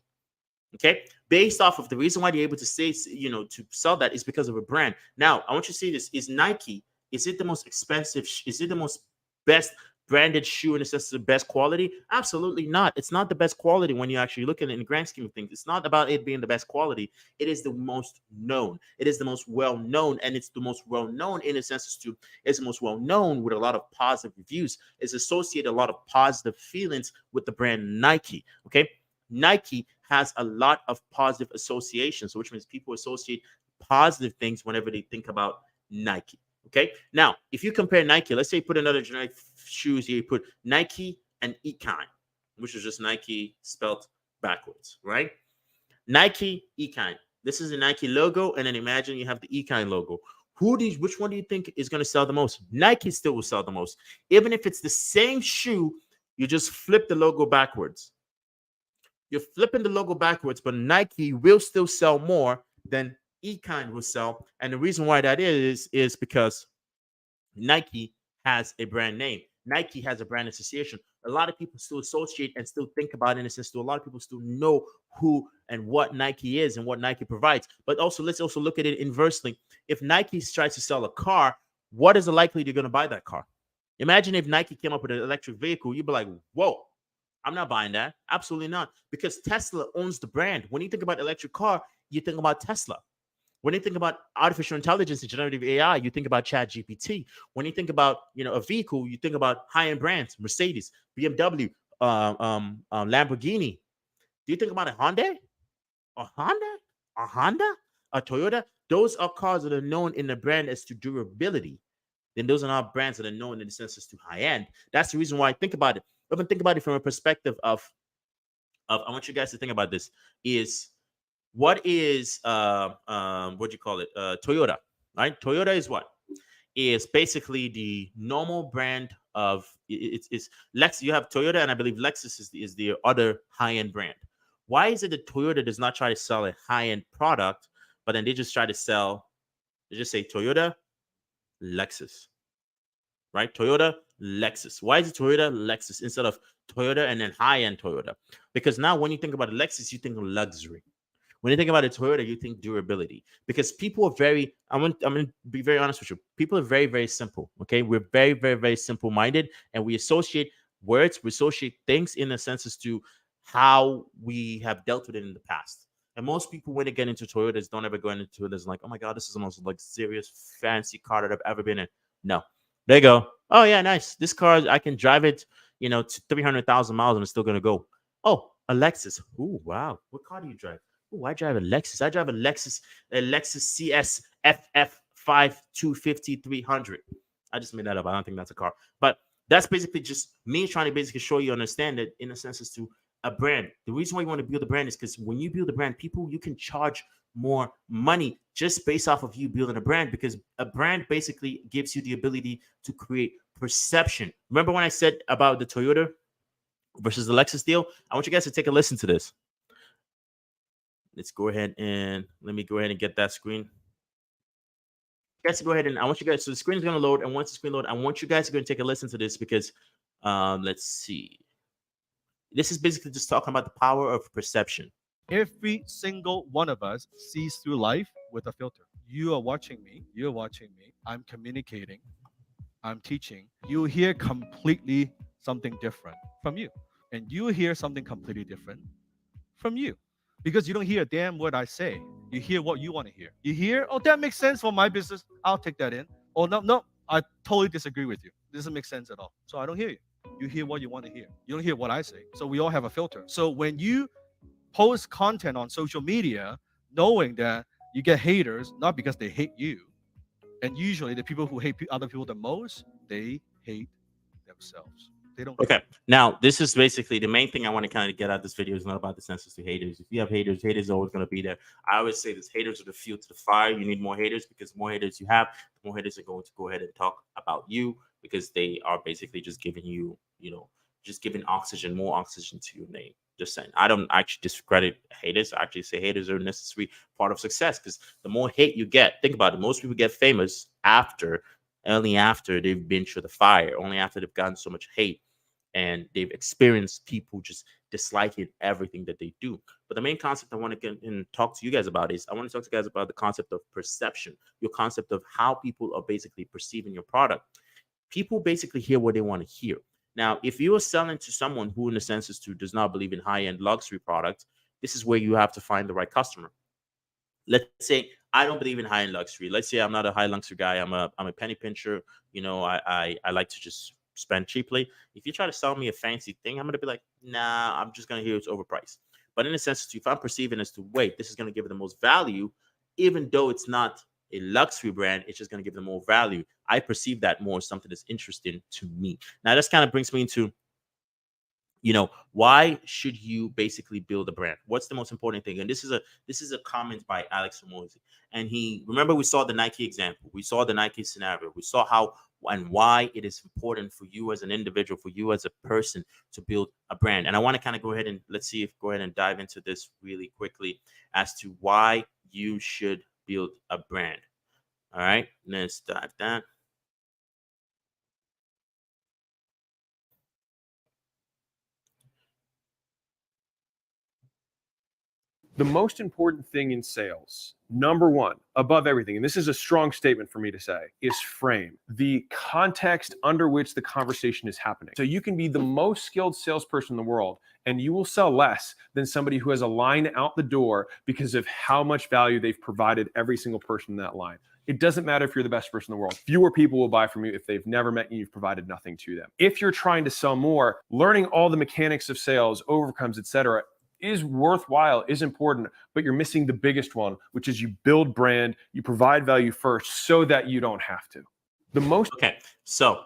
Okay, based off of the reason why they're able to say, to sell that is because of a brand. Now, I want you to see this: is Nike? Is it the most expensive? Is it the most best branded shoe in the sense of the best quality? Absolutely not. It's not the best quality when you actually look at it in the grand scheme of things. It's not about it being the best quality. It is the most known. It is the most well known, and it's the most well known in a sense as to it's the most well known with a lot of positive reviews. It's associated a lot of positive feelings with the brand Nike. Okay, Nike has a lot of positive associations, which means people associate positive things whenever they think about Nike. Okay. Now, if you compare Nike, let's say you put another generic shoes here, you put Nike and Econ, which is just Nike spelled backwards, right? Nike, Econ. This is the Nike logo, and then imagine you have the Econ logo. Which one do you think is going to sell the most? Nike still will sell the most. Even if it's the same shoe, you just flip the logo backwards. You're flipping the logo backwards, but Nike will still sell more than Econ will sell. And the reason why that is because Nike has a brand name. Nike has a brand association. A lot of people still associate and still think about it in a sense. A lot of people still know who and what Nike is and what Nike provides. But also, let's also look at it inversely. If Nike tries to sell a car, what is the likelihood you're going to buy that car? Imagine if Nike came up with an electric vehicle, you'd be like, whoa. I'm not buying that. Absolutely not. Because Tesla owns the brand. When you think about electric car, you think about Tesla. When you think about artificial intelligence and generative AI, you think about ChatGPT. When you think about a vehicle, you think about high-end brands, Mercedes, BMW, Lamborghini. Do you think about a Honda? A Toyota? Those are cars that are known in the brand as to durability. Then those are not brands that are known in the sense as to high-end. That's the reason why I think about it. Even think about it from a perspective of I want you guys to think about this is what is what do you call it? Toyota, right? Toyota is what? Is basically the normal brand of it's Lex. You have Toyota, and I believe Lexus is the other high-end brand. Why is it that Toyota does not try to sell a high-end product, but then they just try to sell, they just say Toyota, Lexus, right? Toyota, Lexus. Why is it Toyota, Lexus instead of Toyota and then high-end Toyota? Because now when you think about a Lexus, you think of luxury. When you think about a Toyota, you think durability. Because people are very, I'm going to be very honest with you. People are very, very simple. Okay. We're very, very, very simple minded, and we associate words, we associate things in a sense as to how we have dealt with it in the past. And most people, when they get into Toyotas, don't ever go into Toyotas like, oh my God, this is the most luxurious, fancy car that I've ever been in. No. They go, oh yeah, nice. This car, I can drive it, to 300,000 miles and it's still going to go. Oh, a Lexus. Ooh, wow. What car do you drive? Ooh, I drive a Lexus. I drive a Lexus CS FF 5250 300. I just made that up. I don't think that's a car. But that's basically just me trying to basically show you understand that in a sense as to a brand. The reason why you want to build a brand is because when you build a brand, you can charge more money just based off of you building a brand, because a brand basically gives you the ability to create perception. Remember when I said about the Toyota versus the Lexus deal? I want you guys to take a listen to this. Let's go ahead and let me go ahead and get that screen. Guys, go ahead and I want you guys. So the screen is going to load, and once the screen load, I want you guys to go and take a listen to this because, let's see. This is basically just talking about the power of perception. Every single one of us sees through life with a filter. You are watching me. You're watching me. I'm communicating. I'm teaching. You hear completely something different from you, and you hear something completely different from you. Because you don't hear a damn word I say. You hear what you want to hear. You hear, oh, that makes sense for my business. I'll take that in. Oh, no, I totally disagree with you. This doesn't make sense at all. So I don't hear you. You hear what you want to hear. You don't hear what I say. So we all have a filter. So when you post content on social media, knowing that you get haters, not because they hate you, and usually the people who hate other people the most, they hate themselves. They don't. Okay. Now, this is basically the main thing I want to kind of get out of this video is not about the census to haters. If you have haters, haters are always going to be there. I always say this: haters are the fuel to the fire. You need more haters because the more haters you have, the more haters are going to go ahead and talk about you because they are basically just giving you, just giving oxygen, more oxygen to your name. Just saying. I don't actually discredit haters. I actually say haters are a necessary part of success because the more hate you get, think about it. Most people get famous only after they've been through the fire, only after they've gotten so much hate and they've experienced people just disliking everything that they do. But the main concept I want to get and talk to you guys about is I want to talk to you guys about the concept of perception, your concept of how people are basically perceiving your product. People basically hear what they want to hear. Now, if you are selling to someone who, in the census to, does not believe in high-end luxury products, this is where you have to find the right customer. Let's say I don't believe in high-end luxury. Let's say I'm not a high luxury guy. I'm a penny pincher. I like to just spend cheaply. If you try to sell me a fancy thing, I'm gonna be like, nah, I'm just gonna hear it's overpriced. But in a sense, if I'm perceiving as to wait, this is gonna give it the most value, even though it's not a luxury brand, it's just gonna give them more value. I perceive that more as something that's interesting to me. Now, this kind of brings me into why should you basically build a brand? What's the most important thing? And this is a comment by Alex Ramosi. And remember, we saw the Nike example, we saw the Nike scenario, we saw how and why it is important for you as an individual, for you as a person to build a brand. And I want to kind of go ahead and go ahead and dive into this really quickly as to why you should build a brand. All right, let's dive that. The most important thing in sales, number one, above everything, and this is a strong statement for me to say, is frame, the context under which the conversation is happening. So you can be the most skilled salesperson in the world, and you will sell less than somebody who has a line out the door because of how much value they've provided every single person in that line. It doesn't matter if you're the best person in the world. Fewer people will buy from you if they've never met you, you've provided nothing to them. If you're trying to sell more, learning all the mechanics of sales, overcomes, etc., is worthwhile, is important, but you're missing the biggest one, which is you build brand, you provide value first so that you don't have to. Okay, so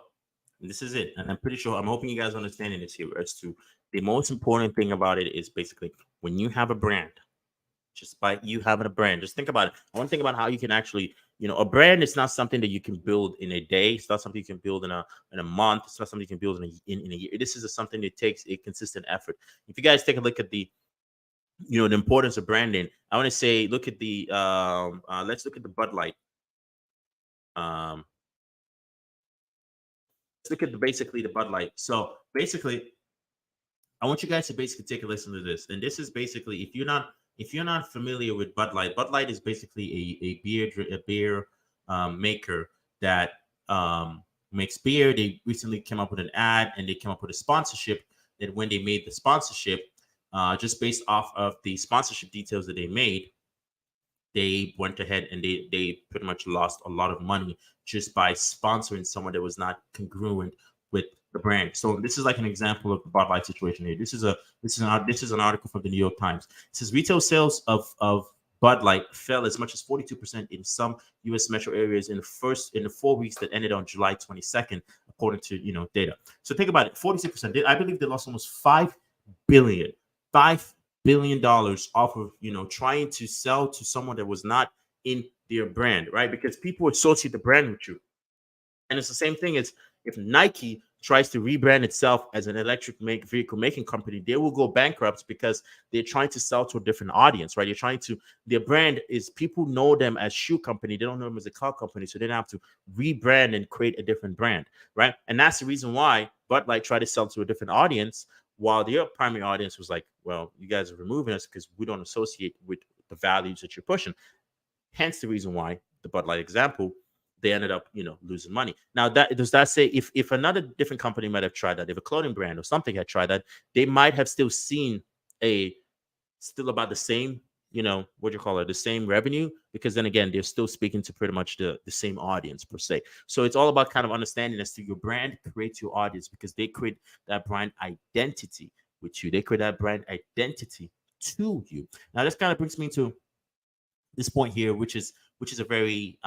this is it. And I'm hoping you guys are understanding this here as to the most important thing about it is basically when you have a brand, just by you having a brand, just think about it. I want to think about how you can actually, a brand is not something that you can build in a day. It's not something you can build in a month. It's not something you can build in a year. This is something that takes a consistent effort. If you guys take a look at the importance of branding, I want to say, look at the let's look at the Bud Light. Let's look at basically the Bud Light. So basically, I want you guys to basically take a listen to this. And this is basically, if you're not familiar with Bud Light is basically a beer maker that makes beer. They recently came up with an ad and they came up with a sponsorship. That when they made the sponsorship, just based off of the sponsorship details that they made, they went ahead and they pretty much lost a lot of money just by sponsoring someone that was not congruent with the brand. So this is like an example of the Bud Light situation here. This is an article from the New York Times. It says retail sales of Bud Light fell as much as 42% in some U.S. metro areas in the 4 weeks that ended on July 22nd, according to data. So think about it, 46%. I believe they lost almost $5 billion off of trying to sell to someone that was not in their brand, right? Because people associate the brand with you. And it's the same thing as if Nike tries to rebrand itself as an electric vehicle making company, they will go bankrupt because they're trying to sell to a different audience, right? Their brand is, people know them as shoe company. They don't know them as a car company. So they don't have to rebrand and create a different brand, right? And that's the reason why Bud Light tried to sell to a different audience, while their primary audience was like, well, you guys are removing us because we don't associate with the values that you're pushing. Hence the reason why the Bud Light example, they ended up, losing money. Now, does that say if another different company might have tried that, if a clothing brand or something had tried that, they might have still seen still about the same, the same revenue, because then again, they're still speaking to pretty much the same audience per se. So it's all about kind of understanding as to your brand creates your audience, because they create that brand identity with you. They create that brand identity to you. Now, this kind of brings me to this point here, which is a very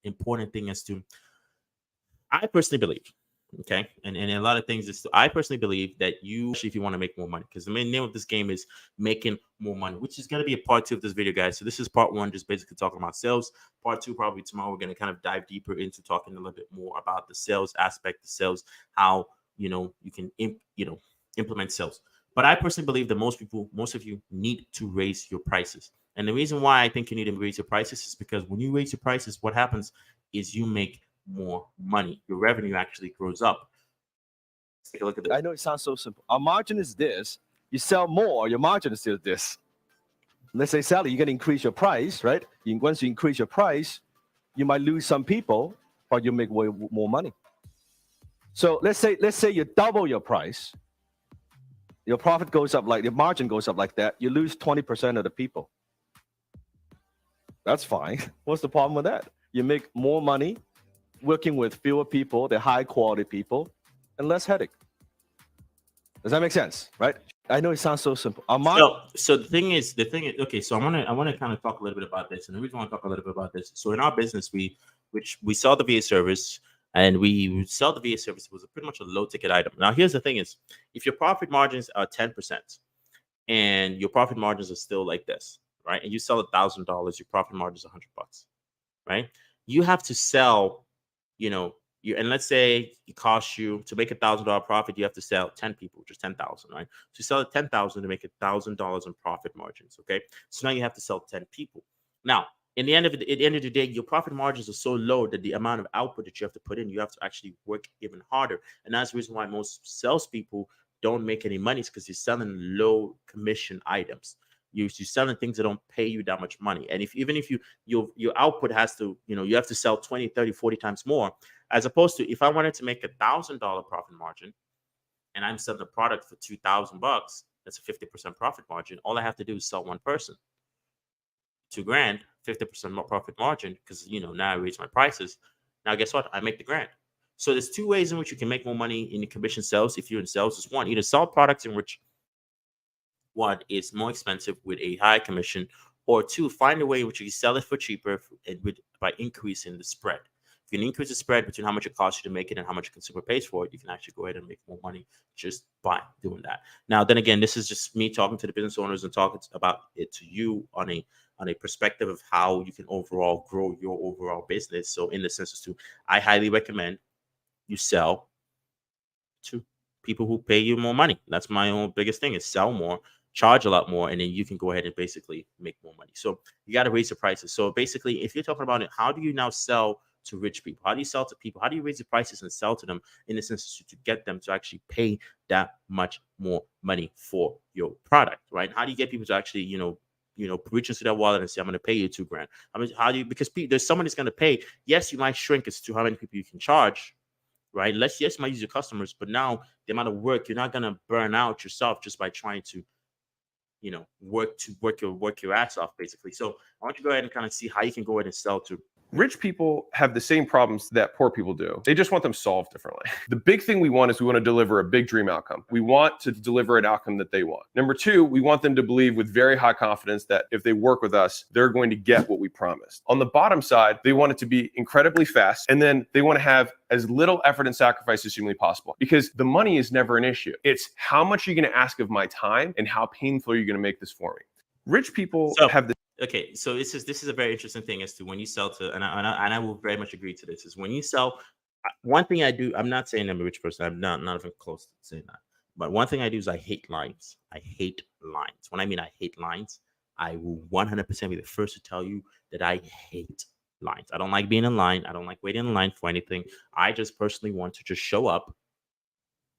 important thing as to, I personally believe Okay, and a lot of things is I personally believe that you, if you want to make more money, because the main name of this game is making more money, which is going to be a part 2 of this video, guys. So this is part 1, just basically talking about sales. Part 2, probably tomorrow, we're going to kind of dive deeper into talking a little bit more about the sales aspect, the sales, how you can implement sales. But I personally believe that most of you need to raise your prices. And the reason why I think you need to raise your prices is because when you raise your prices, what happens is you make more money. Your revenue actually grows up. Let's take a look at this. I know it sounds so simple. Our margin is this. You sell more, your margin is still this. Let's say, Sally, you're going to increase your price, right? Once you increase your price, you might lose some people, but you make way more money. So let's say you double your price. Your profit goes up, like your margin goes up like that. You lose 20% of the people. That's fine. What's the problem with that? You make more money working with fewer people, they're high quality people, and less headache. Does that make sense? Right? I know it sounds so simple. So the thing is, okay. So I want to kind of talk a little bit about this, and the reason I want to talk a little bit about this. So in our business, we sell the VA service, and we sell the VA service. It was pretty much a low ticket item. Now here's the thing: is if your profit margins are 10%, and your profit margins are still like this, right? And you sell $1,000, your profit margin is $100, right? You have to sell, and let's say it costs you to make $1,000 profit, you have to sell 10 people, which is 10,000, right? So you sell at 10,000 to make $1,000 in profit margins. Okay. So now you have to sell 10 people. Now, at the end of the day, your profit margins are so low that the amount of output that you have to put in, you have to actually work even harder. And that's the reason why most salespeople don't make any money, is because you're selling low commission items. You're selling things that don't pay you that much money. And even if your output has to, you have to sell 20, 30, 40 times more, as opposed to if I wanted to make $1,000 profit margin and I'm selling the product for $2,000, that's a 50% profit margin. All I have to do is sell one person. $2,000, 50% more profit margin, because now I raise my prices. Now guess what? I make the grand. So there's 2 ways in which you can make more money in the commission sales. If you're in sales, is one, either sell products in which one is more expensive with a high commission, or 2, find a way in which you can sell it for cheaper by increasing the spread. If you can increase the spread between how much it costs you to make it and how much a consumer pays for it, you can actually go ahead and make more money just by doing that. Now, then again, this is just me talking to the business owners and talking about it to you on a perspective of how you can overall grow your overall business. So in the sense to, I highly recommend you sell to people who pay you more money. That's my own biggest thing, is sell more, charge a lot more, and then you can go ahead and basically make more money. So you got to raise the prices. So basically, if you're talking about it, how do you now sell to rich people? How do you sell to people? How do you raise the prices and sell to them in the sense to get them to actually pay that much more money for your product, right? How do you get people to actually, reach into their wallet and say, I'm going to pay you $2,000? I mean, how do you, because there's someone that's going to pay. Yes, you might shrink as to how many people you can charge, right? Yes, you might use your customers, but now the amount of work, you're not going to burn out yourself just by trying to, work your ass off, basically. So I want you to go ahead and kind of see how you can go ahead and sell to. Rich people have the same problems that poor people do. They just want them solved differently. The big thing we want is we want to deliver a big dream outcome. We want to deliver an outcome that they want. Number 2, we want them to believe with very high confidence that if they work with us, they're going to get what we promised. On the bottom side, they want it to be incredibly fast, and then they want to have as little effort and sacrifice as humanly possible, because the money is never an issue. It's how much are you going to ask of my time and how painful are you going to make this for me? Rich people have the Okay, so this is a very interesting thing as to when you sell to, and I will very much agree to this, is when you sell. One thing I do, I'm not saying I'm a rich person. I'm not even close to saying that. But one thing I do is I hate lines. I hate lines. When I mean I hate lines, I will 100% be the first to tell you that I hate lines. I don't like being in line. I don't like waiting in line for anything. I just personally want to just show up.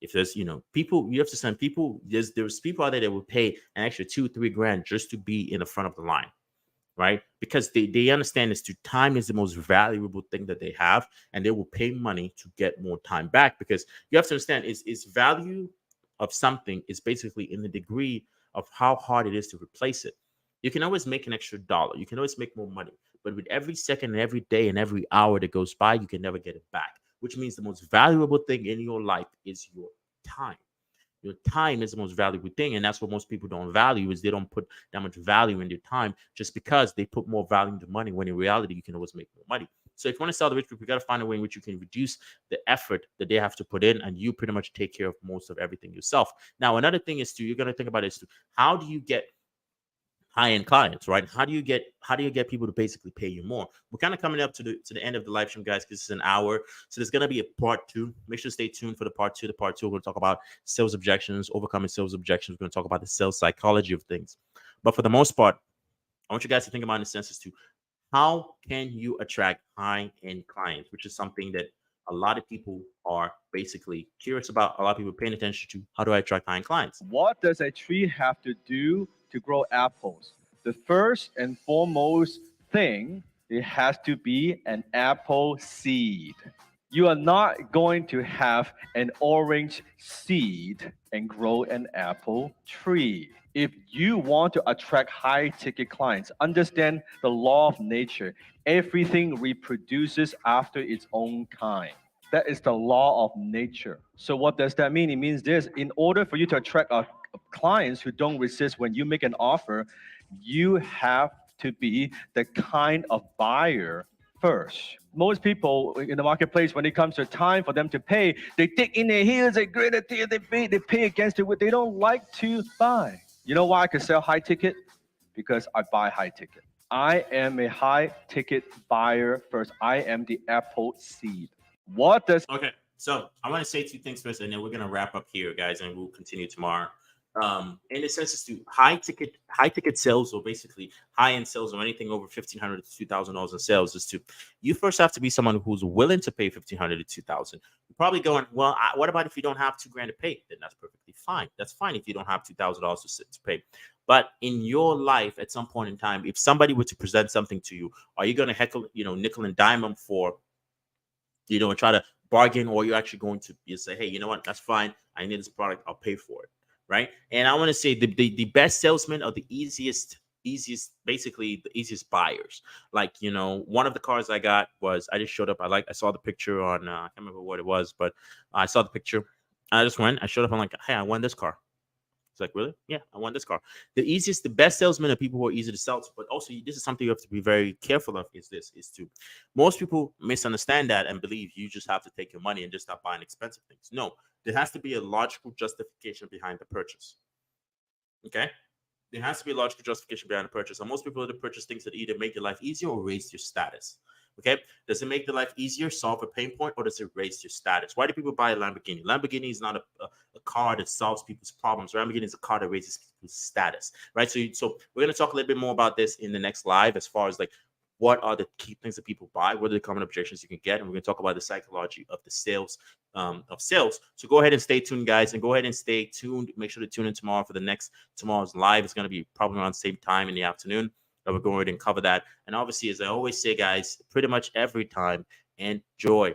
If there's, people, you have to send people. There's people out there that will pay an extra $2-3 just to be in the front of the line. Right? Because they understand this, time is the most valuable thing that they have, and they will pay money to get more time back, because you have to understand is value of something is basically in the degree of how hard it is to replace it. You can always make an extra dollar. You can always make more money. But with every second and every day and every hour that goes by, you can never get it back, which means the most valuable thing in your life is your time. Your time is the most valuable thing, and that's what most people don't value, is they don't put that much value in their time just because they put more value into money, when in reality you can always make more money. So if you want to sell to rich people, you got to find a way in which you can reduce the effort that they have to put in, and you pretty much take care of most of everything yourself. Now, another thing is you're going to think about is how do you get high-end clients, right? How do you get people to basically pay you more? We're kind of coming up to the end of the live stream, guys, because it's an hour. So there's going to be a part 2. Make sure to stay tuned for the part 2. The part 2, we're going to talk about sales objections, overcoming sales objections. We're going to talk about the sales psychology of things. But for the most part, I want you guys to think about in the sense as to how can you attract high-end clients, which is something that a lot of people are basically curious about. A lot of people paying attention to how do I attract high-end clients? What does a tree have to do to grow apples? The first and foremost thing, it has to be an apple seed. You are not going to have an orange seed and grow an apple tree. If you want to attract high ticket clients, understand the law of nature. Everything reproduces after its own kind. That is the law of nature. So what does that mean? It means this: in order for you to attract clients who don't resist when you make an offer, you have to be the kind of buyer first. Most people in the marketplace, when it comes to time for them to pay, they dig in their heels, they grit their teeth, they pay against it. What they don't like to buy. You know why I can sell high ticket? Because I buy high ticket. I am a high ticket buyer first. I am the apple seed. What does... Okay, so I want to say 2 things first, and then we're gonna wrap up here, guys, and we'll continue tomorrow. In the sense to high ticket sales, or basically high-end sales, or anything over $1,500 to $2,000 in sales, is to you first have to be someone who's willing to pay $1,500 to $2,000. You're probably going, well, what about if you don't have $2,000 to pay? Then that's perfectly fine. That's fine if you don't have $2,000 to pay. But in your life, at some point in time, if somebody were to present something to you, are you going to heckle, nickel and dime them for, and try to bargain, or you're actually going to say, hey, you know what, that's fine. I need this product. I'll pay for it. Right. And I want to say the best salesmen are the easiest, basically the easiest buyers. Like, one of the cars I got was, I just showed up. I saw the picture on, I can't remember what it was, but I saw the picture. I just went, I showed up. I'm like, hey, I won this car. It's like, really? Yeah, I won this car. The best salesmen are people who are easy to sell to, but also this is something you have to be very careful of, is most people misunderstand that and believe you just have to take your money and just stop buying expensive things. No, there has to be a logical justification behind the purchase. Okay? There has to be a logical justification behind the purchase. And most people to purchase things that either make your life easier or raise your status. Okay, does it make the life easier, solve a pain point, or does it raise your status? Why do people buy a Lamborghini? Lamborghini is not a car that solves people's problems. Lamborghini is a car that raises people's status, right? So we're going to talk a little bit more about this in the next live, as far as like what are the key things that people buy, what are the common objections you can get, and we're going to talk about the psychology of the sales of sales. So go ahead and stay tuned, guys, and go ahead and stay tuned. Make sure to tune in tomorrow for tomorrow's live. It's going to be probably around the same time in the afternoon. We're going ahead and cover that. And obviously, as I always say, guys, pretty much every time, enjoy.